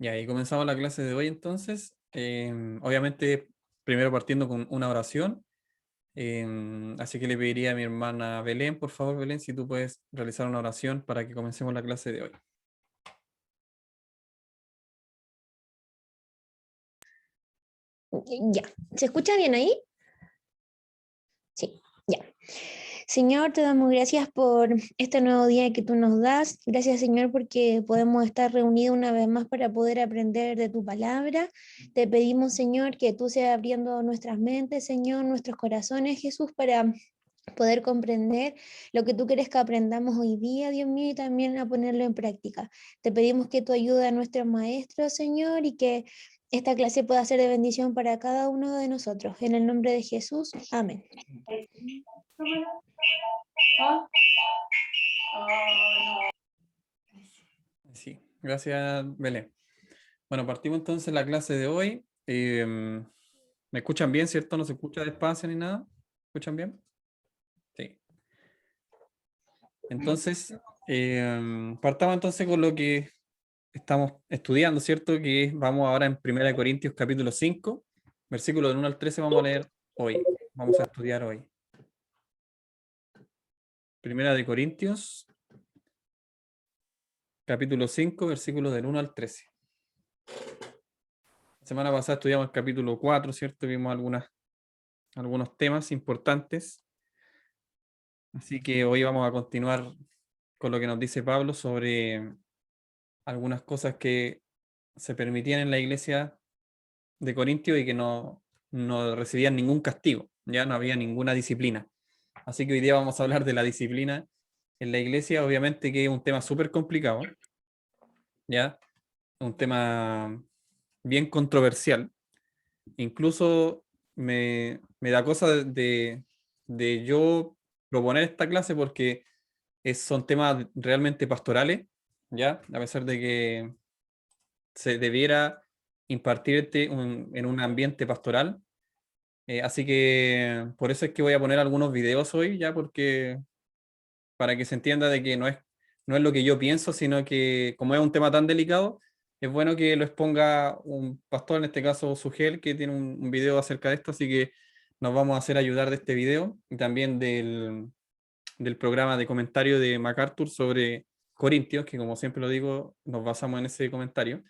Ya, y comenzamos la clase de hoy entonces. Obviamente, primero partiendo con una oración. Así que le pediría a mi hermana Belén, por favor, Belén, si tú puedes realizar una oración para que comencemos la clase de hoy. Ya, ¿se escucha bien ahí? Sí, ya. Señor, te damos gracias por este nuevo día que tú nos das. Gracias, Señor, porque podemos estar reunidos una vez más para poder aprender de tu palabra. Te pedimos, Señor, que tú seas abriendo nuestras mentes, Señor, nuestros corazones, Jesús, para poder comprender lo que tú quieres que aprendamos hoy día, Dios mío, y también a ponerlo en práctica. Te pedimos que tú ayudes a nuestros maestros, Señor, y que esta clase pueda ser de bendición para cada uno de nosotros. En el nombre de Jesús, amén. Sí, gracias, Belén. Bueno, partimos entonces la clase de hoy. ¿Me escuchan bien, cierto? ¿No se escucha despacio ni nada? ¿Me escuchan bien? Sí. Entonces, partamos entonces con lo que estamos estudiando, ¿cierto? Que vamos ahora en 1 Corintios capítulo 5, versículo del 1 al 13 vamos a leer hoy. Vamos a estudiar hoy. 1 Corintios capítulo 5, versículos del 1 al 13. La semana pasada estudiamos el capítulo 4, ¿cierto? Vimos algunos temas importantes. Así que hoy vamos a continuar con lo que nos dice Pablo sobre algunas cosas que se permitían en la iglesia de Corintio y que no recibían ningún castigo, ya no había ninguna disciplina. Así que hoy día vamos a hablar de la disciplina en la iglesia, obviamente que es un tema súper complicado, ya, un tema bien controversial. Incluso me da cosa de yo proponer esta clase porque son temas realmente pastorales, ya, a pesar de que se debiera impartir en un ambiente pastoral. Así que por eso es que voy a poner algunos videos hoy, ya, porque para que se entienda de que no es lo que yo pienso, sino que como es un tema tan delicado, es bueno que lo exponga un pastor, en este caso Sugel, que tiene un video acerca de esto, así que nos vamos a hacer ayudar de este video y también del programa de comentario de MacArthur sobre Corintios, que como siempre lo digo, nos basamos en ese comentario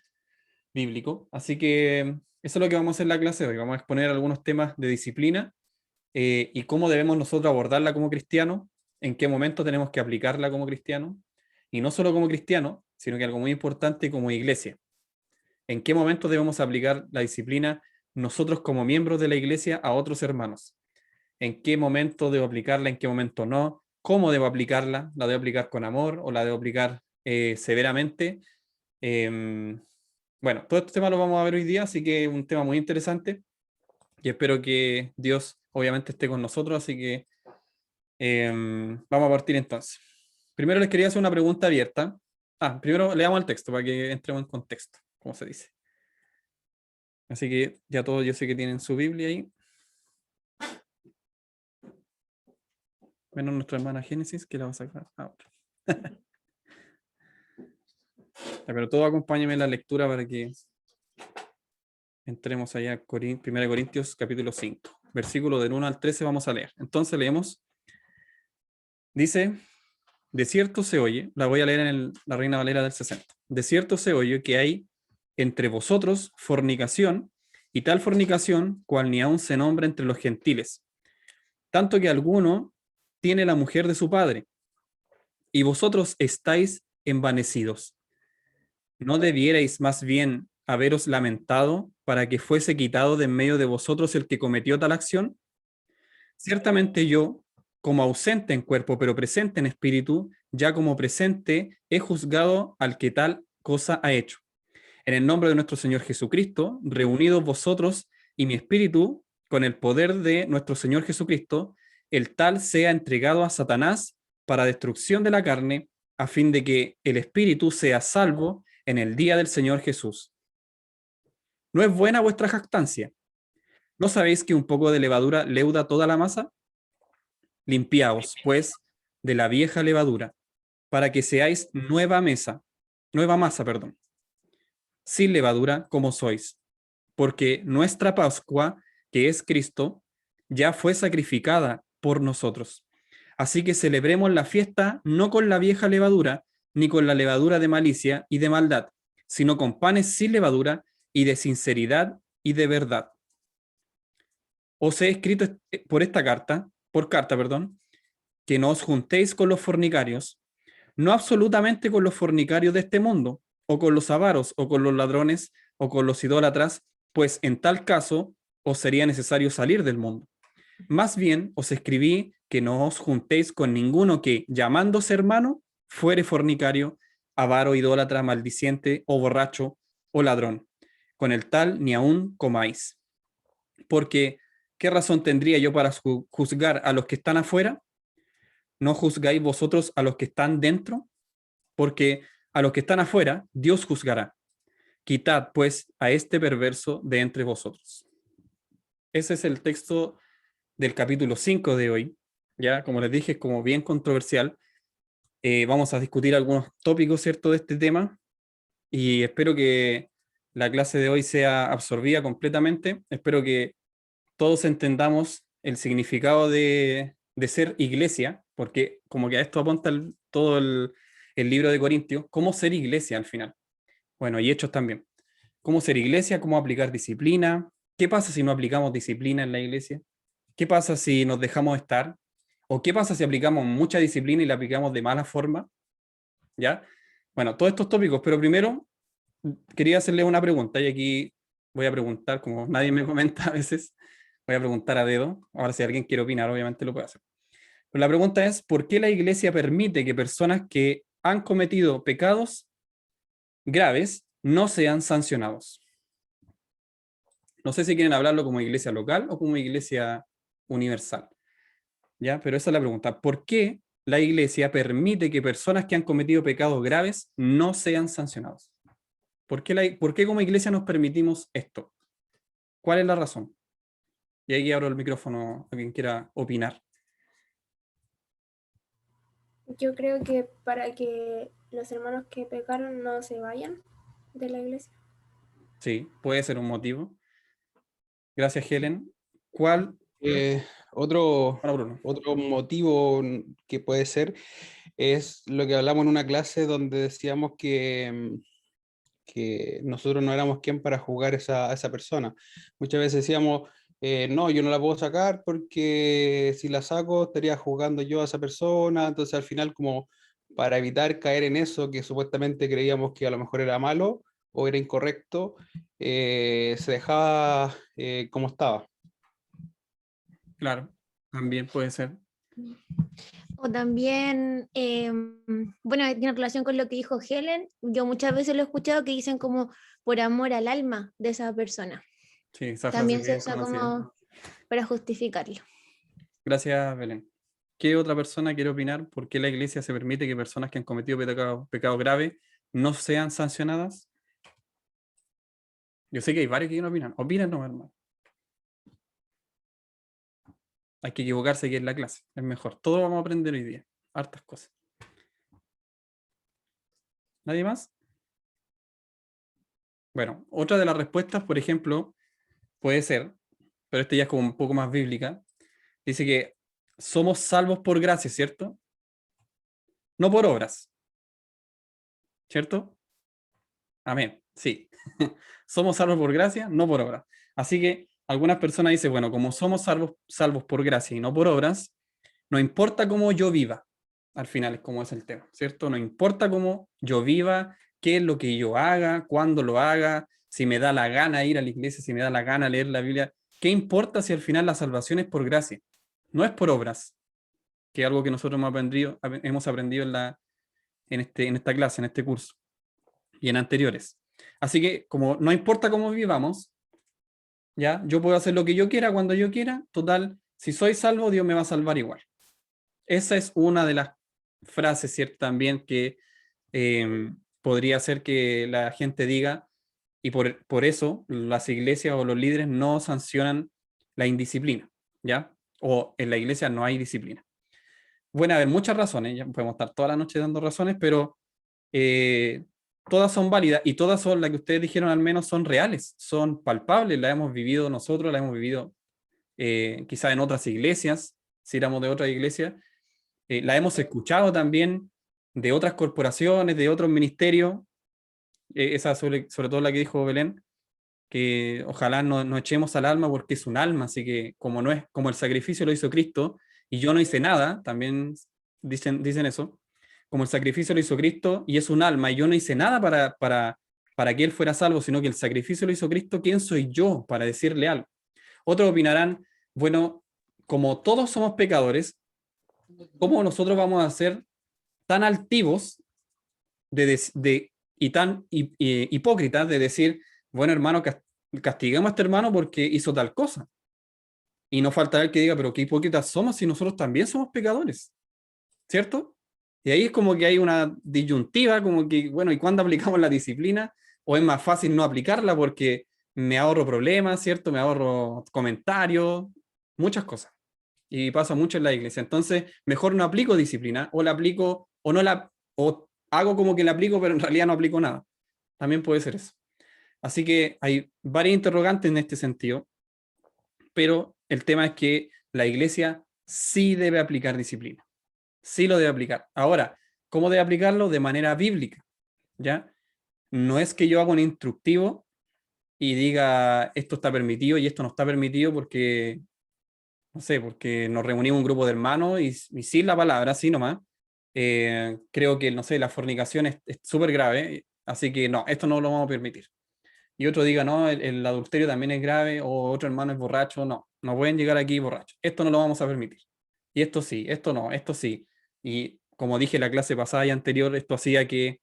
bíblico. Así que eso es lo que vamos a hacer en la clase de hoy. Vamos a exponer algunos temas de disciplina y cómo debemos nosotros abordarla como cristianos, en qué momento tenemos que aplicarla como cristianos, y no solo como cristianos, sino que algo muy importante como iglesia. En qué momento debemos aplicar la disciplina nosotros como miembros de la iglesia a otros hermanos. En qué momento debo aplicarla, en qué momento no, cómo debo aplicarla, la debo aplicar con amor o la debo aplicar severamente. Bueno, todo este tema lo vamos a ver hoy día, así que es un tema muy interesante y espero que Dios obviamente esté con nosotros, así que vamos a partir entonces. Primero les quería hacer una pregunta abierta. Primero leamos el texto para que entremos en contexto, como se dice. Así que ya todos yo sé que tienen su Biblia ahí. Menos nuestra hermana Génesis, que la va a sacar ahora. Pero todo acompáñenme en la lectura para que entremos allá a 1 Corintios capítulo 5. Versículo del 1 al 13 vamos a leer. Entonces leemos. Dice, de cierto se oye, la voy a leer en la Reina Valera del 60. De cierto se oye que hay entre vosotros fornicación, y tal fornicación cual ni aun se nombra entre los gentiles, tanto que alguno tiene la mujer de su padre, y vosotros estáis envanecidos. ¿No debierais más bien haberos lamentado para que fuese quitado de en medio de vosotros el que cometió tal acción? Ciertamente yo, como ausente en cuerpo, pero presente en espíritu, ya como presente, he juzgado al que tal cosa ha hecho. En el nombre de nuestro Señor Jesucristo, reunidos vosotros y mi espíritu, con el poder de nuestro Señor Jesucristo, el tal sea entregado a Satanás para destrucción de la carne, a fin de que el espíritu sea salvo en el día del Señor Jesús. ¿No es buena vuestra jactancia? ¿No sabéis que un poco de levadura leuda toda la masa? Limpiaos, pues, de la vieja levadura, para que seáis nueva masa, sin levadura como sois, porque nuestra Pascua, que es Cristo, ya fue sacrificada por nosotros. Así que celebremos la fiesta no con la vieja levadura, ni con la levadura de malicia y de maldad, sino con panes sin levadura y de sinceridad y de verdad. Os he escrito por carta, perdón, que no os juntéis con los fornicarios, no absolutamente con los fornicarios de este mundo, o con los avaros, o con los ladrones, o con los idólatras, pues en tal caso os sería necesario salir del mundo. Más bien os escribí que no os juntéis con ninguno que, llamándose hermano, fuere fornicario, avaro, idólatra, maldiciente, o borracho, o ladrón. Con el tal ni aun comáis. Porque, ¿qué razón tendría yo para juzgar a los que están afuera? ¿No juzgáis vosotros a los que están dentro? Porque a los que están afuera, Dios juzgará. Quitad, pues, a este perverso de entre vosotros. Ese es el texto del capítulo 5 de hoy. Ya, como les dije, es como bien controversial. Vamos a discutir algunos tópicos, ¿cierto?, de este tema, y espero que la clase de hoy sea absorbida completamente. Espero que todos entendamos el significado de ser iglesia, porque como que a esto apunta todo el libro de Corintios, cómo ser iglesia al final. Bueno, y Hechos también. Cómo ser iglesia, cómo aplicar disciplina. ¿Qué pasa si no aplicamos disciplina en la iglesia? ¿Qué pasa si nos dejamos estar? ¿O qué pasa si aplicamos mucha disciplina y la aplicamos de mala forma? ¿Ya? Bueno, todos estos tópicos, pero primero quería hacerle una pregunta y aquí voy a preguntar, como nadie me comenta a veces, voy a preguntar a dedo. Ahora, si alguien quiere opinar, obviamente lo puede hacer. Pero la pregunta es, ¿por qué la iglesia permite que personas que han cometido pecados graves no sean sancionados? No sé si quieren hablarlo como iglesia local o como iglesia universal, ¿ya? Pero esa es la pregunta. ¿Por qué la iglesia permite que personas que han cometido pecados graves no sean sancionados? ¿Por qué como iglesia nos permitimos esto? ¿Cuál es la razón? Y ahí abro el micrófono a quien quiera opinar. Yo creo que para que los hermanos que pecaron no se vayan de la iglesia. Sí, puede ser un motivo. Gracias, Helen. ¿Cuál? Otro, Bueno, Bruno. otro motivo que puede ser es lo que hablamos en una clase donde decíamos que nosotros no éramos quien para juzgar a esa persona. Muchas veces decíamos, no, yo no la puedo sacar porque si la saco estaría juzgando yo a esa persona. Entonces al final, como para evitar caer en eso que supuestamente creíamos que a lo mejor era malo o era incorrecto, se dejaba como estaba. Claro, también puede ser. O también, bueno, tiene relación con lo que dijo Helen. Yo muchas veces lo he escuchado que dicen como por amor al alma de esa persona. Sí, esa frase También que se es usa conocida. como para justificarlo. Gracias, Belén. ¿Qué otra persona quiere opinar? ¿Por qué la iglesia se permite que personas que han cometido pecado grave no sean sancionadas? Yo sé que hay varios que quieren opinar. Opinen no, hermano. Hay que equivocarse aquí en la clase. Es mejor. Todos vamos a aprender hoy día. Hartas cosas. ¿Nadie más? Bueno, otra de las respuestas, por ejemplo, puede ser, pero esta ya es como un poco más bíblica. Dice que somos salvos por gracia, ¿cierto? No por obras. ¿Cierto? Amén. Sí. Somos salvos por gracia, no por obras. Así que algunas personas dicen, bueno, como somos salvos por gracia y no por obras, no importa cómo yo viva. Al final es como es el tema, ¿cierto? No importa cómo yo viva, qué es lo que yo haga, cuándo lo haga, si me da la gana ir a la iglesia, si me da la gana leer la Biblia. ¿Qué importa si al final la salvación es por gracia? No es por obras, que es algo que nosotros hemos aprendido en esta clase, en este curso y en anteriores. Así que como no importa cómo vivamos, ya, yo puedo hacer lo que yo quiera cuando yo quiera, total, si soy salvo, Dios me va a salvar igual. Esa es una de las frases, ¿cierto? También que podría ser que la gente diga, y por eso las iglesias o los líderes no sancionan la indisciplina, ¿ya? O en la iglesia no hay disciplina. Pueden haber muchas razones, ya podemos estar toda la noche dando razones, pero todas son válidas y todas son, las que ustedes dijeron al menos, son reales, son palpables, las hemos vivido nosotros, las hemos vivido quizás en otras iglesias, si éramos de otra iglesia, la hemos escuchado también de otras corporaciones, de otros ministerios, esa sobre todo la que dijo Belén, que ojalá no echemos al alma porque es un alma, así que como no es como el sacrificio lo hizo Cristo y yo no hice nada, también dicen eso, como el sacrificio lo hizo Cristo y es un alma y yo no hice nada para que él fuera salvo, sino que el sacrificio lo hizo Cristo, ¿quién soy yo para decirle algo? Otros opinarán, bueno, como todos somos pecadores, ¿cómo nosotros vamos a ser tan altivos y tan hipócritas de decir, bueno, hermano, castiguemos a este hermano porque hizo tal cosa? Y no faltará el que diga, pero qué hipócritas somos si nosotros también somos pecadores, ¿cierto? Y ahí es como que hay una disyuntiva, como que, bueno, ¿y cuándo aplicamos la disciplina? ¿O es más fácil no aplicarla porque me ahorro problemas, ¿cierto? Me ahorro comentarios, muchas cosas. Y pasa mucho en la iglesia. Entonces, mejor no aplico disciplina, o la aplico, o no la, o hago como que la aplico, pero en realidad no aplico nada. También puede ser eso. Así que hay varias interrogantes en este sentido, pero el tema es que la iglesia sí debe aplicar disciplina. Sí lo debe aplicar. Ahora, ¿cómo debe aplicarlo? De manera bíblica, ¿ya? No es que yo haga un instructivo y diga esto está permitido y esto no está permitido porque, no sé, porque nos reunimos un grupo de hermanos y sin la palabra, así nomás. Creo que, no sé, la fornicación es súper grave, así que no, esto no lo vamos a permitir. Y otro diga, no, el adulterio también es grave, o otro hermano es borracho, no pueden llegar aquí borrachos, esto no lo vamos a permitir. Y esto sí, esto no, esto sí. Y como dije en la clase pasada y anterior, esto hacía que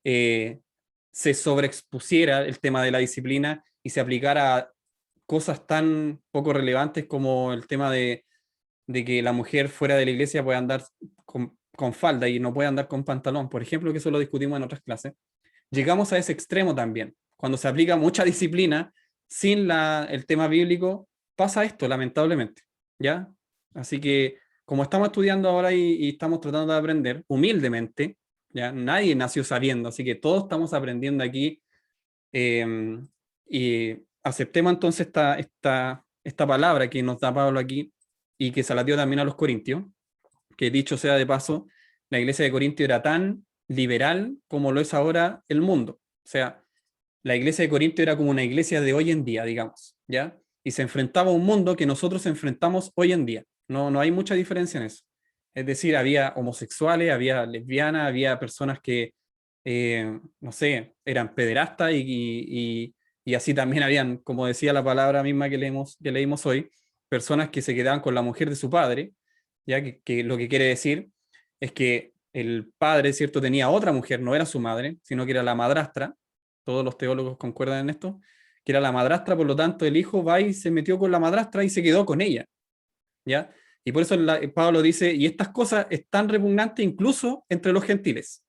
se sobreexpusiera el tema de la disciplina y se aplicara a cosas tan poco relevantes como el tema de que la mujer fuera de la iglesia puede andar con falda y no puede andar con pantalón, por ejemplo, que eso lo discutimos en otras clases. Llegamos a ese extremo también. Cuando se aplica mucha disciplina sin el tema bíblico, pasa esto, lamentablemente, ¿ya? Así que, como estamos estudiando ahora y estamos tratando de aprender humildemente, ¿ya? Nadie nació sabiendo, así que todos estamos aprendiendo aquí, y aceptemos entonces esta palabra que nos da Pablo aquí y que se la dio también a los corintios, que dicho sea de paso, la iglesia de Corintio era tan liberal como lo es ahora el mundo. O sea, la iglesia de Corintio era como una iglesia de hoy en día, digamos, ¿ya? Y se enfrentaba a un mundo que nosotros enfrentamos hoy en día. No hay mucha diferencia en eso. Es decir, había homosexuales, había lesbianas, había personas que, no sé, eran pederastas y así también habían, como decía la palabra misma que leímos hoy, personas que se quedaban con la mujer de su padre, ya que lo que quiere decir es que el padre, ¿cierto?, tenía otra mujer, no era su madre, sino que era la madrastra. Todos los teólogos concuerdan en esto, que era la madrastra, por lo tanto el hijo va y se metió con la madrastra y se quedó con ella, ¿ya? Y por eso Pablo dice, y estas cosas están repugnantes incluso entre los gentiles,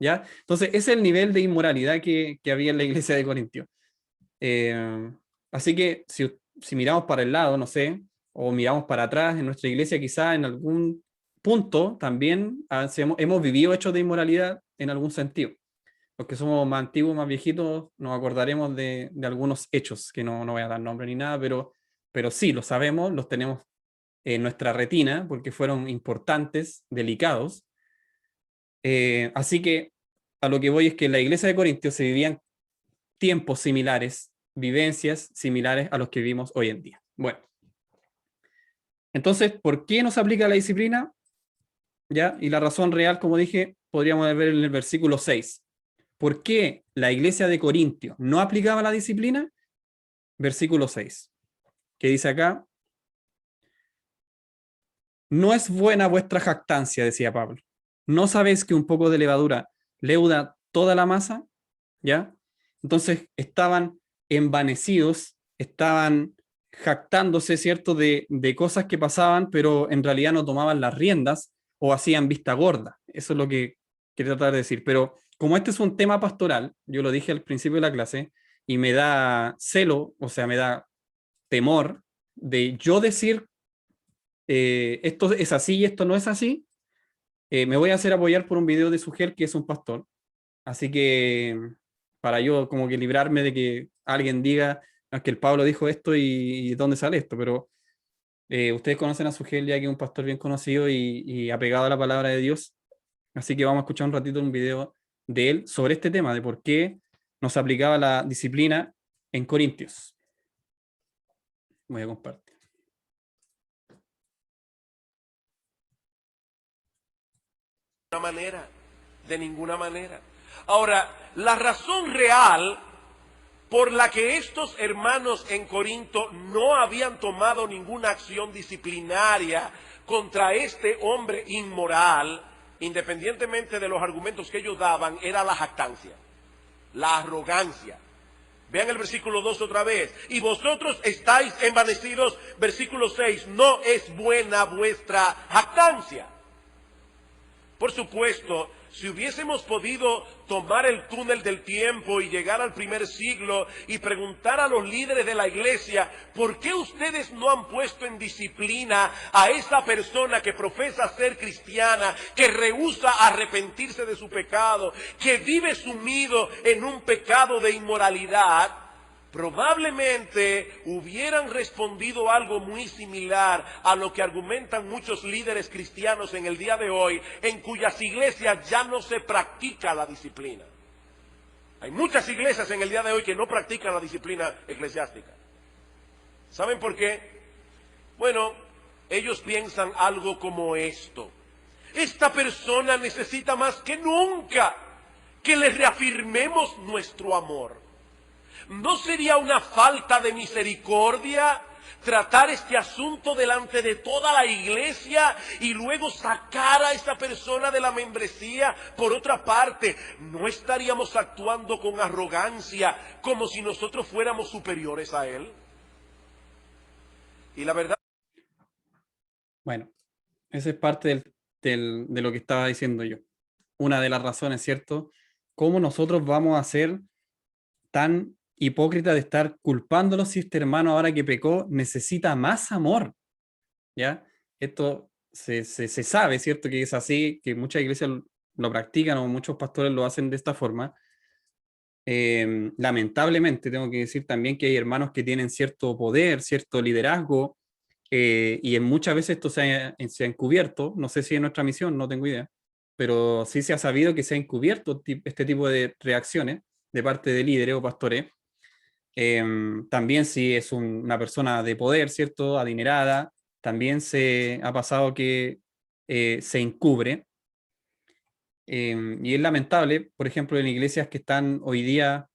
¿ya? Entonces ese es el nivel de inmoralidad que había en la iglesia de Corintio. Así que si miramos para el lado, no sé, o miramos para atrás en nuestra iglesia, quizá en algún punto también hemos vivido hechos de inmoralidad en algún sentido. Los que somos más antiguos, más viejitos, nos acordaremos de algunos hechos, que no voy a dar nombre ni nada, pero sí, los sabemos, los tenemos en nuestra retina, porque fueron importantes, delicados. Así que a lo que voy es que en la iglesia de Corintios se vivían tiempos similares, vivencias similares a los que vivimos hoy en día. Bueno, entonces, ¿por qué nos aplica la disciplina? ¿Ya? Y la razón real, como dije, podríamos ver en el versículo 6. ¿Por qué la iglesia de Corintio no aplicaba la disciplina? Versículo 6, que dice acá, no es buena vuestra jactancia, decía Pablo. ¿No sabéis que un poco de levadura leuda toda la masa? ¿Ya? Entonces estaban envanecidos, estaban jactándose, ¿cierto?, de cosas que pasaban, pero en realidad no tomaban las riendas o hacían vista gorda. Eso es lo que quería tratar de decir. Pero como este es un tema pastoral, yo lo dije al principio de la clase, y me da celo, o sea, me da temor de yo decir esto es así y esto no es así, me voy a hacer apoyar por un video de Sugel, que es un pastor, Así que para yo como que librarme de que alguien diga, "No, es que el Pablo dijo esto y ¿dónde sale esto?". Pero ustedes conocen a Sugel, ya que es un pastor bien conocido y apegado a la palabra de Dios. Así que vamos a escuchar un ratito un video de él sobre este tema, de por qué no se aplicaba la disciplina en Corintios. Voy a compartir. Manera, de ninguna manera. Ahora, la razón real por la que estos hermanos en Corinto no habían tomado ninguna acción disciplinaria contra este hombre inmoral, independientemente de los argumentos que ellos daban, era la jactancia, la arrogancia. Vean el versículo 2 otra vez. Y vosotros estáis envanecidos, versículo 6, no es buena vuestra jactancia. Por supuesto, si hubiésemos podido tomar el túnel del tiempo y llegar al primer siglo y preguntar a los líderes de la iglesia, ¿por qué ustedes no han puesto en disciplina a esa persona que profesa ser cristiana, que rehúsa arrepentirse de su pecado, que vive sumido en un pecado de inmoralidad? Probablemente hubieran respondido algo muy similar a lo que argumentan muchos líderes cristianos en el día de hoy, en cuyas iglesias ya no se practica la disciplina. Hay muchas iglesias en el día de hoy que no practican la disciplina eclesiástica. ¿Saben por qué? Bueno, ellos piensan algo como esto: esta persona necesita más que nunca que le reafirmemos nuestro amor. ¿No sería una falta de misericordia tratar este asunto delante de toda la iglesia y luego sacar a esa persona de la membresía? Por otra parte, ¿no estaríamos actuando con arrogancia como si nosotros fuéramos superiores a él? Y la verdad... Bueno, esa es parte de lo que estaba diciendo yo. Una de las razones, ¿cierto? ¿Cómo nosotros vamos a ser tan hipócritas de estar culpándolo si este hermano ahora que pecó necesita más amor? ¿Ya? Esto se sabe, ¿cierto? Que es así, que muchas iglesias lo practican o muchos pastores lo hacen de esta forma. Lamentablemente tengo que decir también que hay hermanos que tienen cierto poder, cierto liderazgo, y en muchas veces esto se ha encubierto. No sé si es nuestra misión, no tengo idea, pero sí se ha sabido que se ha encubierto este tipo de reacciones de parte de líderes o pastores. También si es una persona de poder, ¿cierto? Adinerada, también se ha pasado que se encubre. Y es lamentable, por ejemplo, en iglesias que están hoy día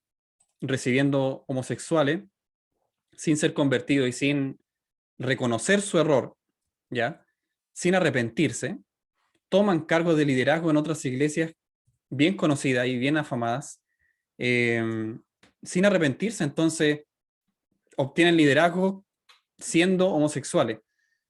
recibiendo homosexuales sin ser convertidos y sin reconocer su error, ¿ya? Sin arrepentirse, toman cargos de liderazgo en otras iglesias bien conocidas y bien afamadas, sin arrepentirse. Entonces obtienen liderazgo siendo homosexuales.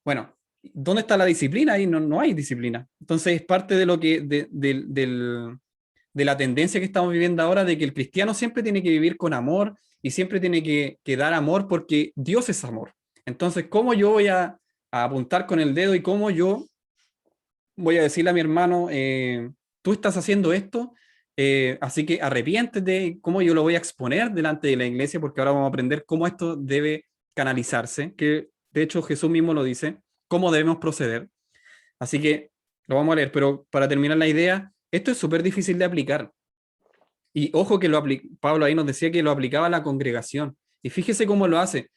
Bueno, ¿dónde está la disciplina? Ahí no hay disciplina. Entonces es parte de lo que de la tendencia que estamos viviendo ahora, de que el cristiano siempre tiene que vivir con amor y siempre tiene que dar amor porque Dios es amor. Entonces, ¿cómo yo voy a apuntar con el dedo y cómo yo voy a decirle a mi hermano, tú estás haciendo esto, así que arrepiéntete? ¿Cómo yo lo voy a exponer delante de la iglesia? Porque ahora vamos a aprender cómo esto debe canalizarse, que de hecho Jesús mismo lo dice, cómo debemos proceder. Así que lo vamos a leer, pero para terminar la idea, esto es súper difícil de aplicar. Y ojo que Pablo ahí nos decía que lo aplicaba a la congregación. Y fíjese cómo lo hace.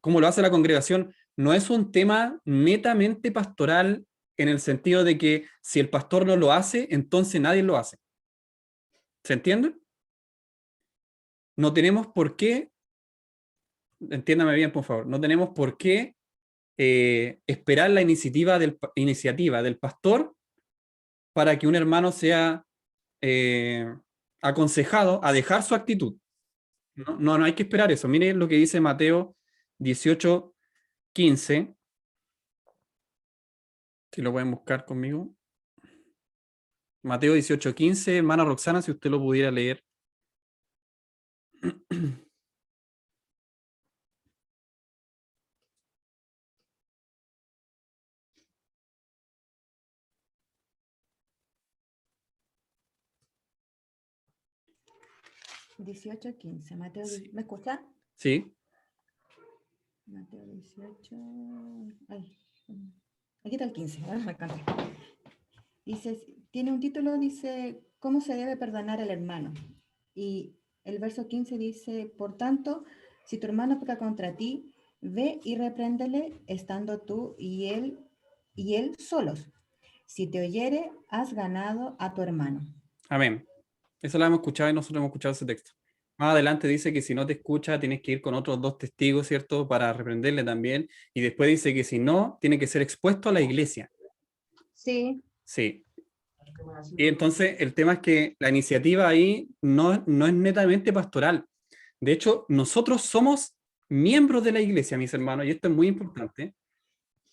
Cómo lo hace la congregación. No es un tema netamente pastoral en el sentido de que si el pastor no lo hace, entonces nadie lo hace. ¿Se entiende? No tenemos por qué, entiéndame bien, por favor, no tenemos por qué esperar la iniciativa del pastor para que un hermano sea aconsejado a dejar su actitud. No hay que esperar eso. Miren lo que dice Mateo 18:15. Si lo pueden buscar conmigo. Mateo 18:15, hermana Roxana, si usted lo pudiera leer. 18:15. Mateo, Sí. ¿me escucha? Sí, Mateo 18. Ay, aquí está el 15. Me encontré. Dice, tiene un título, dice, ¿cómo se debe perdonar al hermano? Y el verso 15 dice, por tanto, si tu hermano peca contra ti, ve y repréndele estando tú y él solos. Si te oyere, has ganado a tu hermano. amén. Eso lo hemos escuchado y nosotros hemos escuchado ese texto. Más adelante dice que si no te escucha, tienes que ir con otros 2 testigos, ¿cierto? Para reprenderle también. Y después dice que si no, tiene que ser expuesto a la iglesia. Sí. Sí. Y entonces el tema es que la iniciativa ahí no es netamente pastoral. De hecho, nosotros somos miembros de la iglesia, mis hermanos, y esto es muy importante.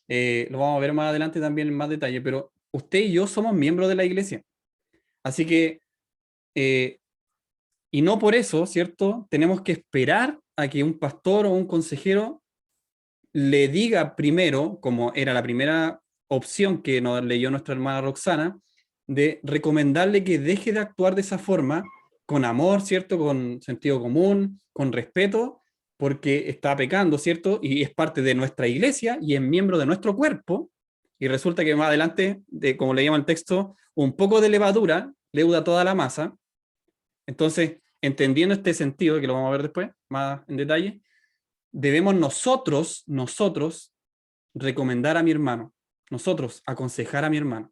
Lo vamos a ver más adelante también en más detalle, pero usted y yo somos miembros de la iglesia. Así que, y no por eso, ¿cierto? Tenemos que esperar a que un pastor o un consejero le diga primero, como era la primera opción que nos leyó nuestra hermana Roxana, de recomendarle que deje de actuar de esa forma, con amor, ¿cierto? Con sentido común, con respeto, porque está pecando, ¿cierto? Y es parte de nuestra iglesia y es miembro de nuestro cuerpo. Y resulta que más adelante, como le llama el texto, un poco de levadura leuda toda la masa. Entonces, entendiendo este sentido, que lo vamos a ver después, más en detalle, debemos nosotros recomendar a mi hermano, nosotros aconsejar a mi hermano.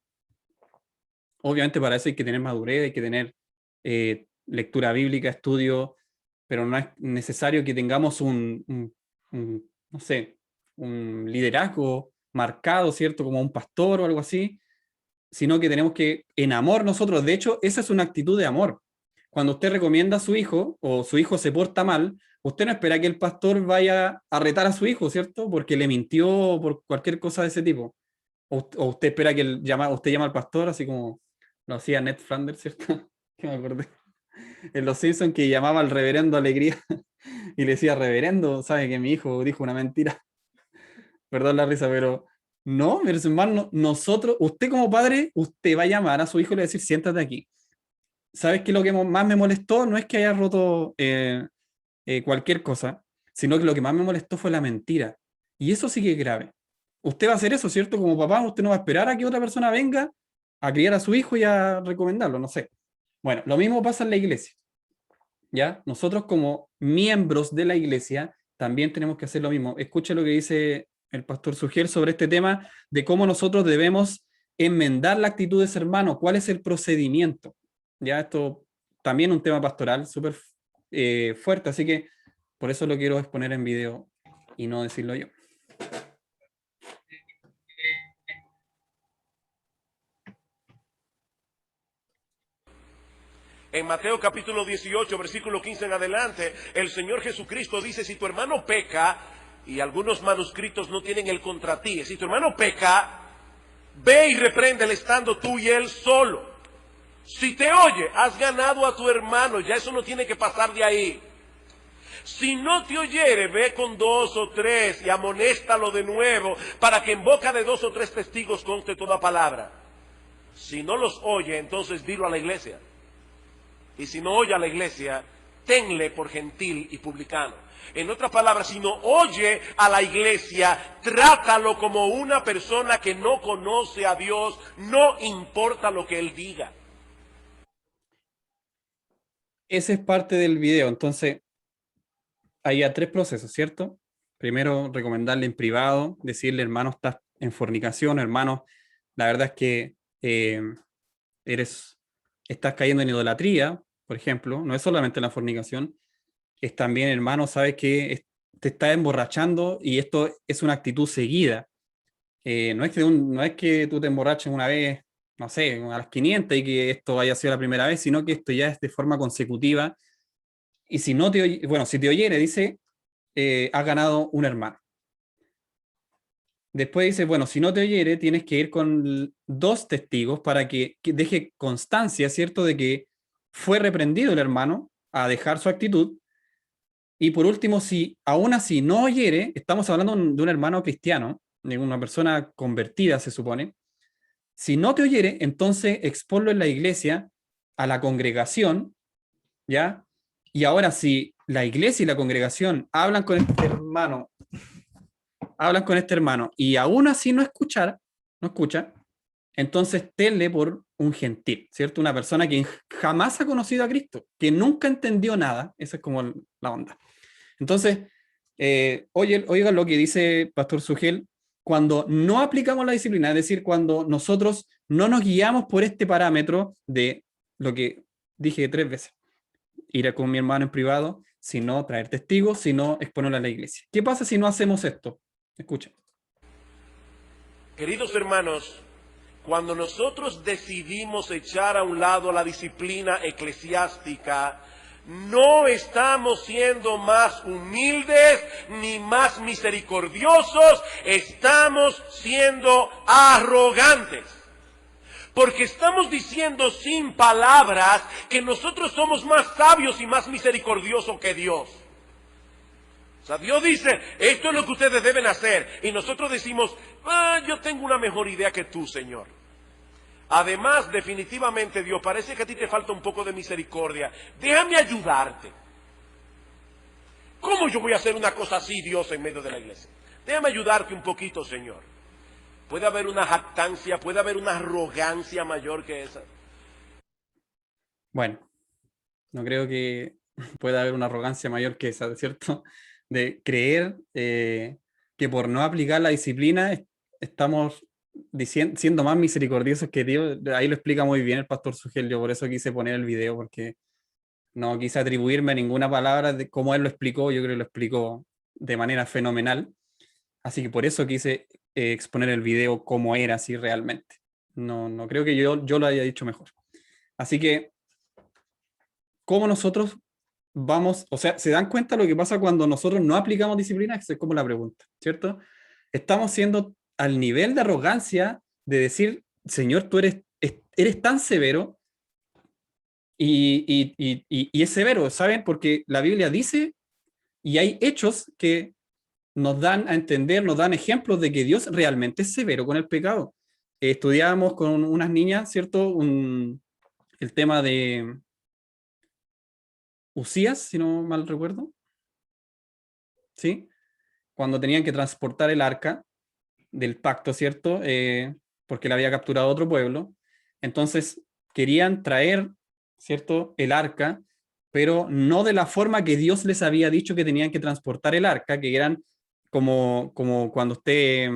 Obviamente para eso hay que tener madurez, hay que tener lectura bíblica, estudio, pero no es necesario que tengamos no sé, un liderazgo marcado, ¿cierto? Como un pastor o algo así, sino que tenemos que, en amor nosotros, de hecho, esa es una actitud de amor. Cuando usted recomienda a su hijo o su hijo se porta mal, usted no espera que el pastor vaya a retar a su hijo, ¿cierto? Porque le mintió o por cualquier cosa de ese tipo. O usted espera que usted llama al pastor, así como lo hacía Ned Flanders, ¿cierto? Que me acordé. En Los Simpsons, que llamaba al reverendo Alegría y le decía, reverendo, sabe que mi hijo dijo una mentira. Perdón la risa, pero no, mi hermano, nosotros, usted como padre, usted va a llamar a su hijo y le va a decir, siéntate aquí. ¿Sabes qué? Lo que más me molestó no es que haya roto cualquier cosa, sino que lo que más me molestó fue la mentira. Y eso sí que es grave. Usted va a hacer eso, ¿cierto? Como papá, usted no va a esperar a que otra persona venga a criar a su hijo y a recomendarlo, no sé. Bueno, lo mismo pasa en la iglesia. ¿Ya? Nosotros como miembros de la iglesia también tenemos que hacer lo mismo. Escuche lo que dice el pastor Sugiel sobre este tema de cómo nosotros debemos enmendar la actitud de ese hermano, cuál es el procedimiento. Ya esto también un tema pastoral súper fuerte, así que por eso lo quiero exponer en video y no decirlo yo. En Mateo capítulo 18, versículo 15 en adelante, el Señor Jesucristo dice, si tu hermano peca, y algunos manuscritos no tienen el contra ti, si tu hermano peca, ve y repréndele estando tú y él solo. Si te oye, has ganado a tu hermano, ya eso no tiene que pasar de ahí. Si no te oyere, ve con 2 o 3 y amonéstalo de nuevo, para que en boca de 2 o 3 testigos conste toda palabra. Si no los oye, entonces dilo a la iglesia. Y si no oye a la iglesia, tenle por gentil y publicano. En otras palabras, si no oye a la iglesia, trátalo como una persona que no conoce a Dios, no importa lo que él diga. Ese es parte del video, entonces hay 3 procesos, ¿cierto? Primero, recomendarle en privado, decirle, hermano, estás en fornicación, hermano, la verdad es que estás cayendo en idolatría, por ejemplo, no es solamente la fornicación, es también, hermano, sabes que te estás emborrachando y esto es una actitud seguida. No es que tú te emborraches una vez, no sé, a las 500 y que esto haya sido la primera vez, sino que esto ya es de forma consecutiva. Y si no te oye, bueno, si te oyere, dice, has ganado un hermano. Después dice, bueno, si no te oyere, tienes que ir con 2 testigos para que deje constancia, ¿cierto?, de que fue reprendido el hermano a dejar su actitud. Y por último, si aún así no oyere, estamos hablando de un hermano cristiano, de una persona convertida, se supone. Si no te oyere, entonces exponlo en la iglesia, a la congregación, ¿ya? Y ahora si la iglesia y la congregación hablan con este hermano y aún así no escucha, entonces tenle por un gentil, ¿cierto? Una persona que jamás ha conocido a Cristo, que nunca entendió nada. Esa es como la onda. Entonces, oigan lo que dice Pastor Sugel, cuando no aplicamos la disciplina, es decir, cuando nosotros no nos guiamos por este parámetro de lo que dije 3 veces, ir con mi hermano en privado, sino traer testigos, sino exponerlo a la iglesia. ¿Qué pasa si no hacemos esto? Escuchen. Queridos hermanos, cuando nosotros decidimos echar a un lado la disciplina eclesiástica, no estamos siendo más humildes ni más misericordiosos, estamos siendo arrogantes. Porque estamos diciendo sin palabras que nosotros somos más sabios y más misericordiosos que Dios. O sea, Dios dice, esto es lo que ustedes deben hacer. Y nosotros decimos, yo tengo una mejor idea que tú, Señor. Además, definitivamente, Dios, parece que a ti te falta un poco de misericordia. Déjame ayudarte. ¿Cómo yo voy a hacer una cosa así, Dios, en medio de la iglesia? Déjame ayudarte un poquito, Señor. Puede haber una jactancia, puede haber una arrogancia mayor que esa. Bueno, no creo que pueda haber una arrogancia mayor que esa, ¿cierto? De creer que por no aplicar la disciplina estamos siendo más misericordiosos que Dios. Ahí lo explica muy bien el pastor Sugel. Yo por eso quise poner el video, porque no quise atribuirme a ninguna palabra de cómo él lo explicó. Yo creo que lo explicó de manera fenomenal. Así que por eso quise exponer el video como era así realmente. No creo que yo lo haya dicho mejor. Así que, ¿cómo nosotros vamos? O sea, ¿se dan cuenta lo que pasa cuando nosotros no aplicamos disciplina? Esa es como la pregunta, ¿cierto? Estamos siendo al nivel de arrogancia de decir, Señor, tú eres tan severo y es severo, ¿saben? Porque la Biblia dice, y hay hechos que nos dan a entender, nos dan ejemplos de que Dios realmente es severo con el pecado. Estudiábamos con unas niñas, ¿cierto? El tema de Usías, si no mal recuerdo, ¿sí? Cuando tenían que transportar el arca del pacto, ¿cierto? Porque la había capturado otro pueblo. Entonces querían traer, ¿cierto?, el arca, pero no de la forma que Dios les había dicho que tenían que transportar el arca, que eran como cuando usted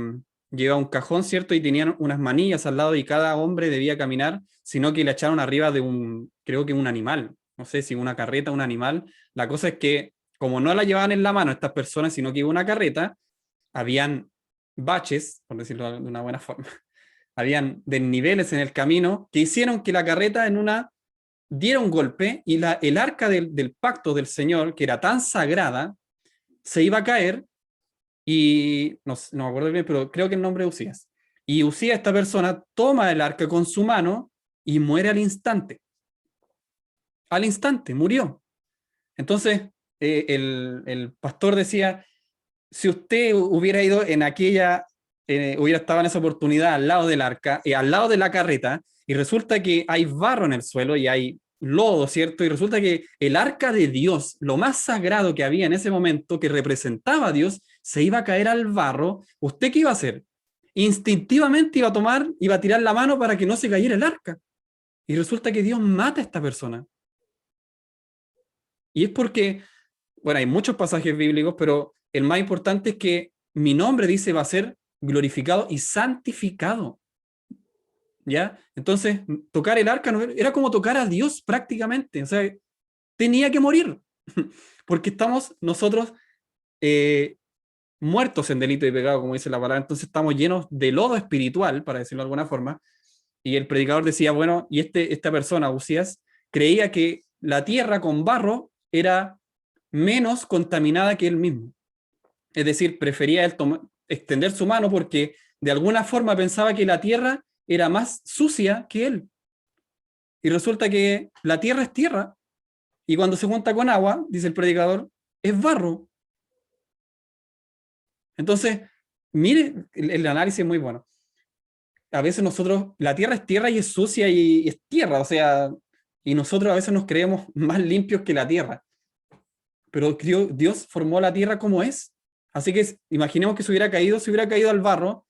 lleva un cajón, ¿cierto? Y tenían unas manillas al lado y cada hombre debía caminar, sino que le echaron arriba de creo que un animal, no sé si una carreta, un animal. La cosa es que, como no la llevaban en la mano estas personas, sino que iba una carreta, habían baches, por decirlo de una buena forma, habían desniveles en el camino que hicieron que la carreta diera un golpe y el arca del pacto del Señor, que era tan sagrada, se iba a caer. Y no me acuerdo bien, pero creo que el nombre es Usías. Y Usías, esta persona, toma el arca con su mano y muere al instante. Al instante, murió. Entonces, el pastor decía, si usted hubiera ido hubiera estado en esa oportunidad al lado del arca, al lado de la carreta, y resulta que hay barro en el suelo y hay lodo, ¿cierto? Y resulta que el arca de Dios, lo más sagrado que había en ese momento, que representaba a Dios, se iba a caer al barro. ¿Usted qué iba a hacer? Instintivamente iba a tirar la mano para que no se cayera el arca. Y resulta que Dios mata a esta persona. Y es porque, bueno, hay muchos pasajes bíblicos, pero el más importante es que mi nombre, dice, va a ser glorificado y santificado. ¿Ya? Entonces, tocar el arca era como tocar a Dios prácticamente. O sea, tenía que morir. Porque estamos nosotros muertos en delito y pecado, como dice la palabra. Entonces estamos llenos de lodo espiritual, para decirlo de alguna forma. Y el predicador decía, bueno, y esta persona, Usías, creía que la tierra con barro era menos contaminada que él mismo. Es decir, prefería él extender su mano porque de alguna forma pensaba que la tierra era más sucia que él. Y resulta que la tierra es tierra, y cuando se junta con agua, dice el predicador, es barro. Entonces, mire, el análisis es muy bueno. A veces la tierra es tierra y es sucia y es tierra, o sea, y nosotros a veces nos creemos más limpios que la tierra. pero Dios formó la tierra como es. Así que imaginemos que se hubiera caído al barro,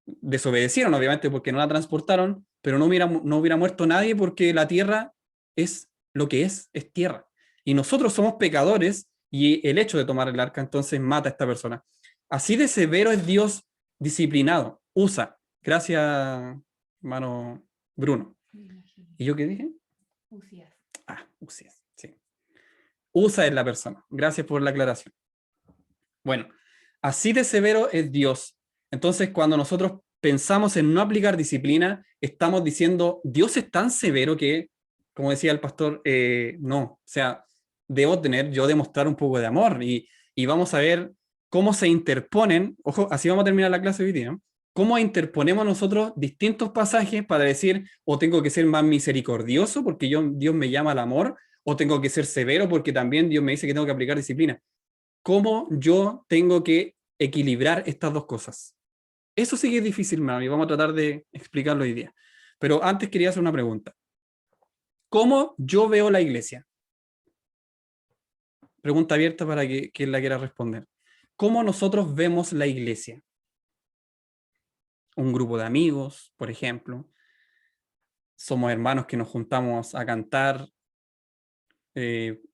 desobedecieron obviamente porque no la transportaron, pero no hubiera muerto nadie porque la tierra es lo que es tierra. Y nosotros somos pecadores y el hecho de tomar el arca entonces mata a esta persona. Así de severo es Dios disciplinado. Usa. Gracias, hermano Bruno. ¿Y yo qué dije? Usías. Usías, sí. Usa es la persona. Gracias por la aclaración. Bueno, así de severo es Dios. Entonces, cuando nosotros pensamos en no aplicar disciplina, estamos diciendo, Dios es tan severo que, como decía el pastor, no. O sea, debo demostrar un poco de amor y vamos a ver cómo se interponen, ojo, así vamos a terminar la clase hoy día, ¿no? Cómo interponemos nosotros distintos pasajes para decir, o tengo que ser más misericordioso porque Dios me llama al amor, o tengo que ser severo porque también Dios me dice que tengo que aplicar disciplina. ¿Cómo yo tengo que equilibrar estas dos cosas? Eso sí que es difícil, hermano, y vamos a tratar de explicarlo hoy día. Pero antes quería hacer una pregunta. ¿Cómo yo veo la iglesia? Pregunta abierta para quien la quiera responder. ¿Cómo nosotros vemos la iglesia? Un grupo de amigos, por ejemplo. Somos hermanos que nos juntamos a cantar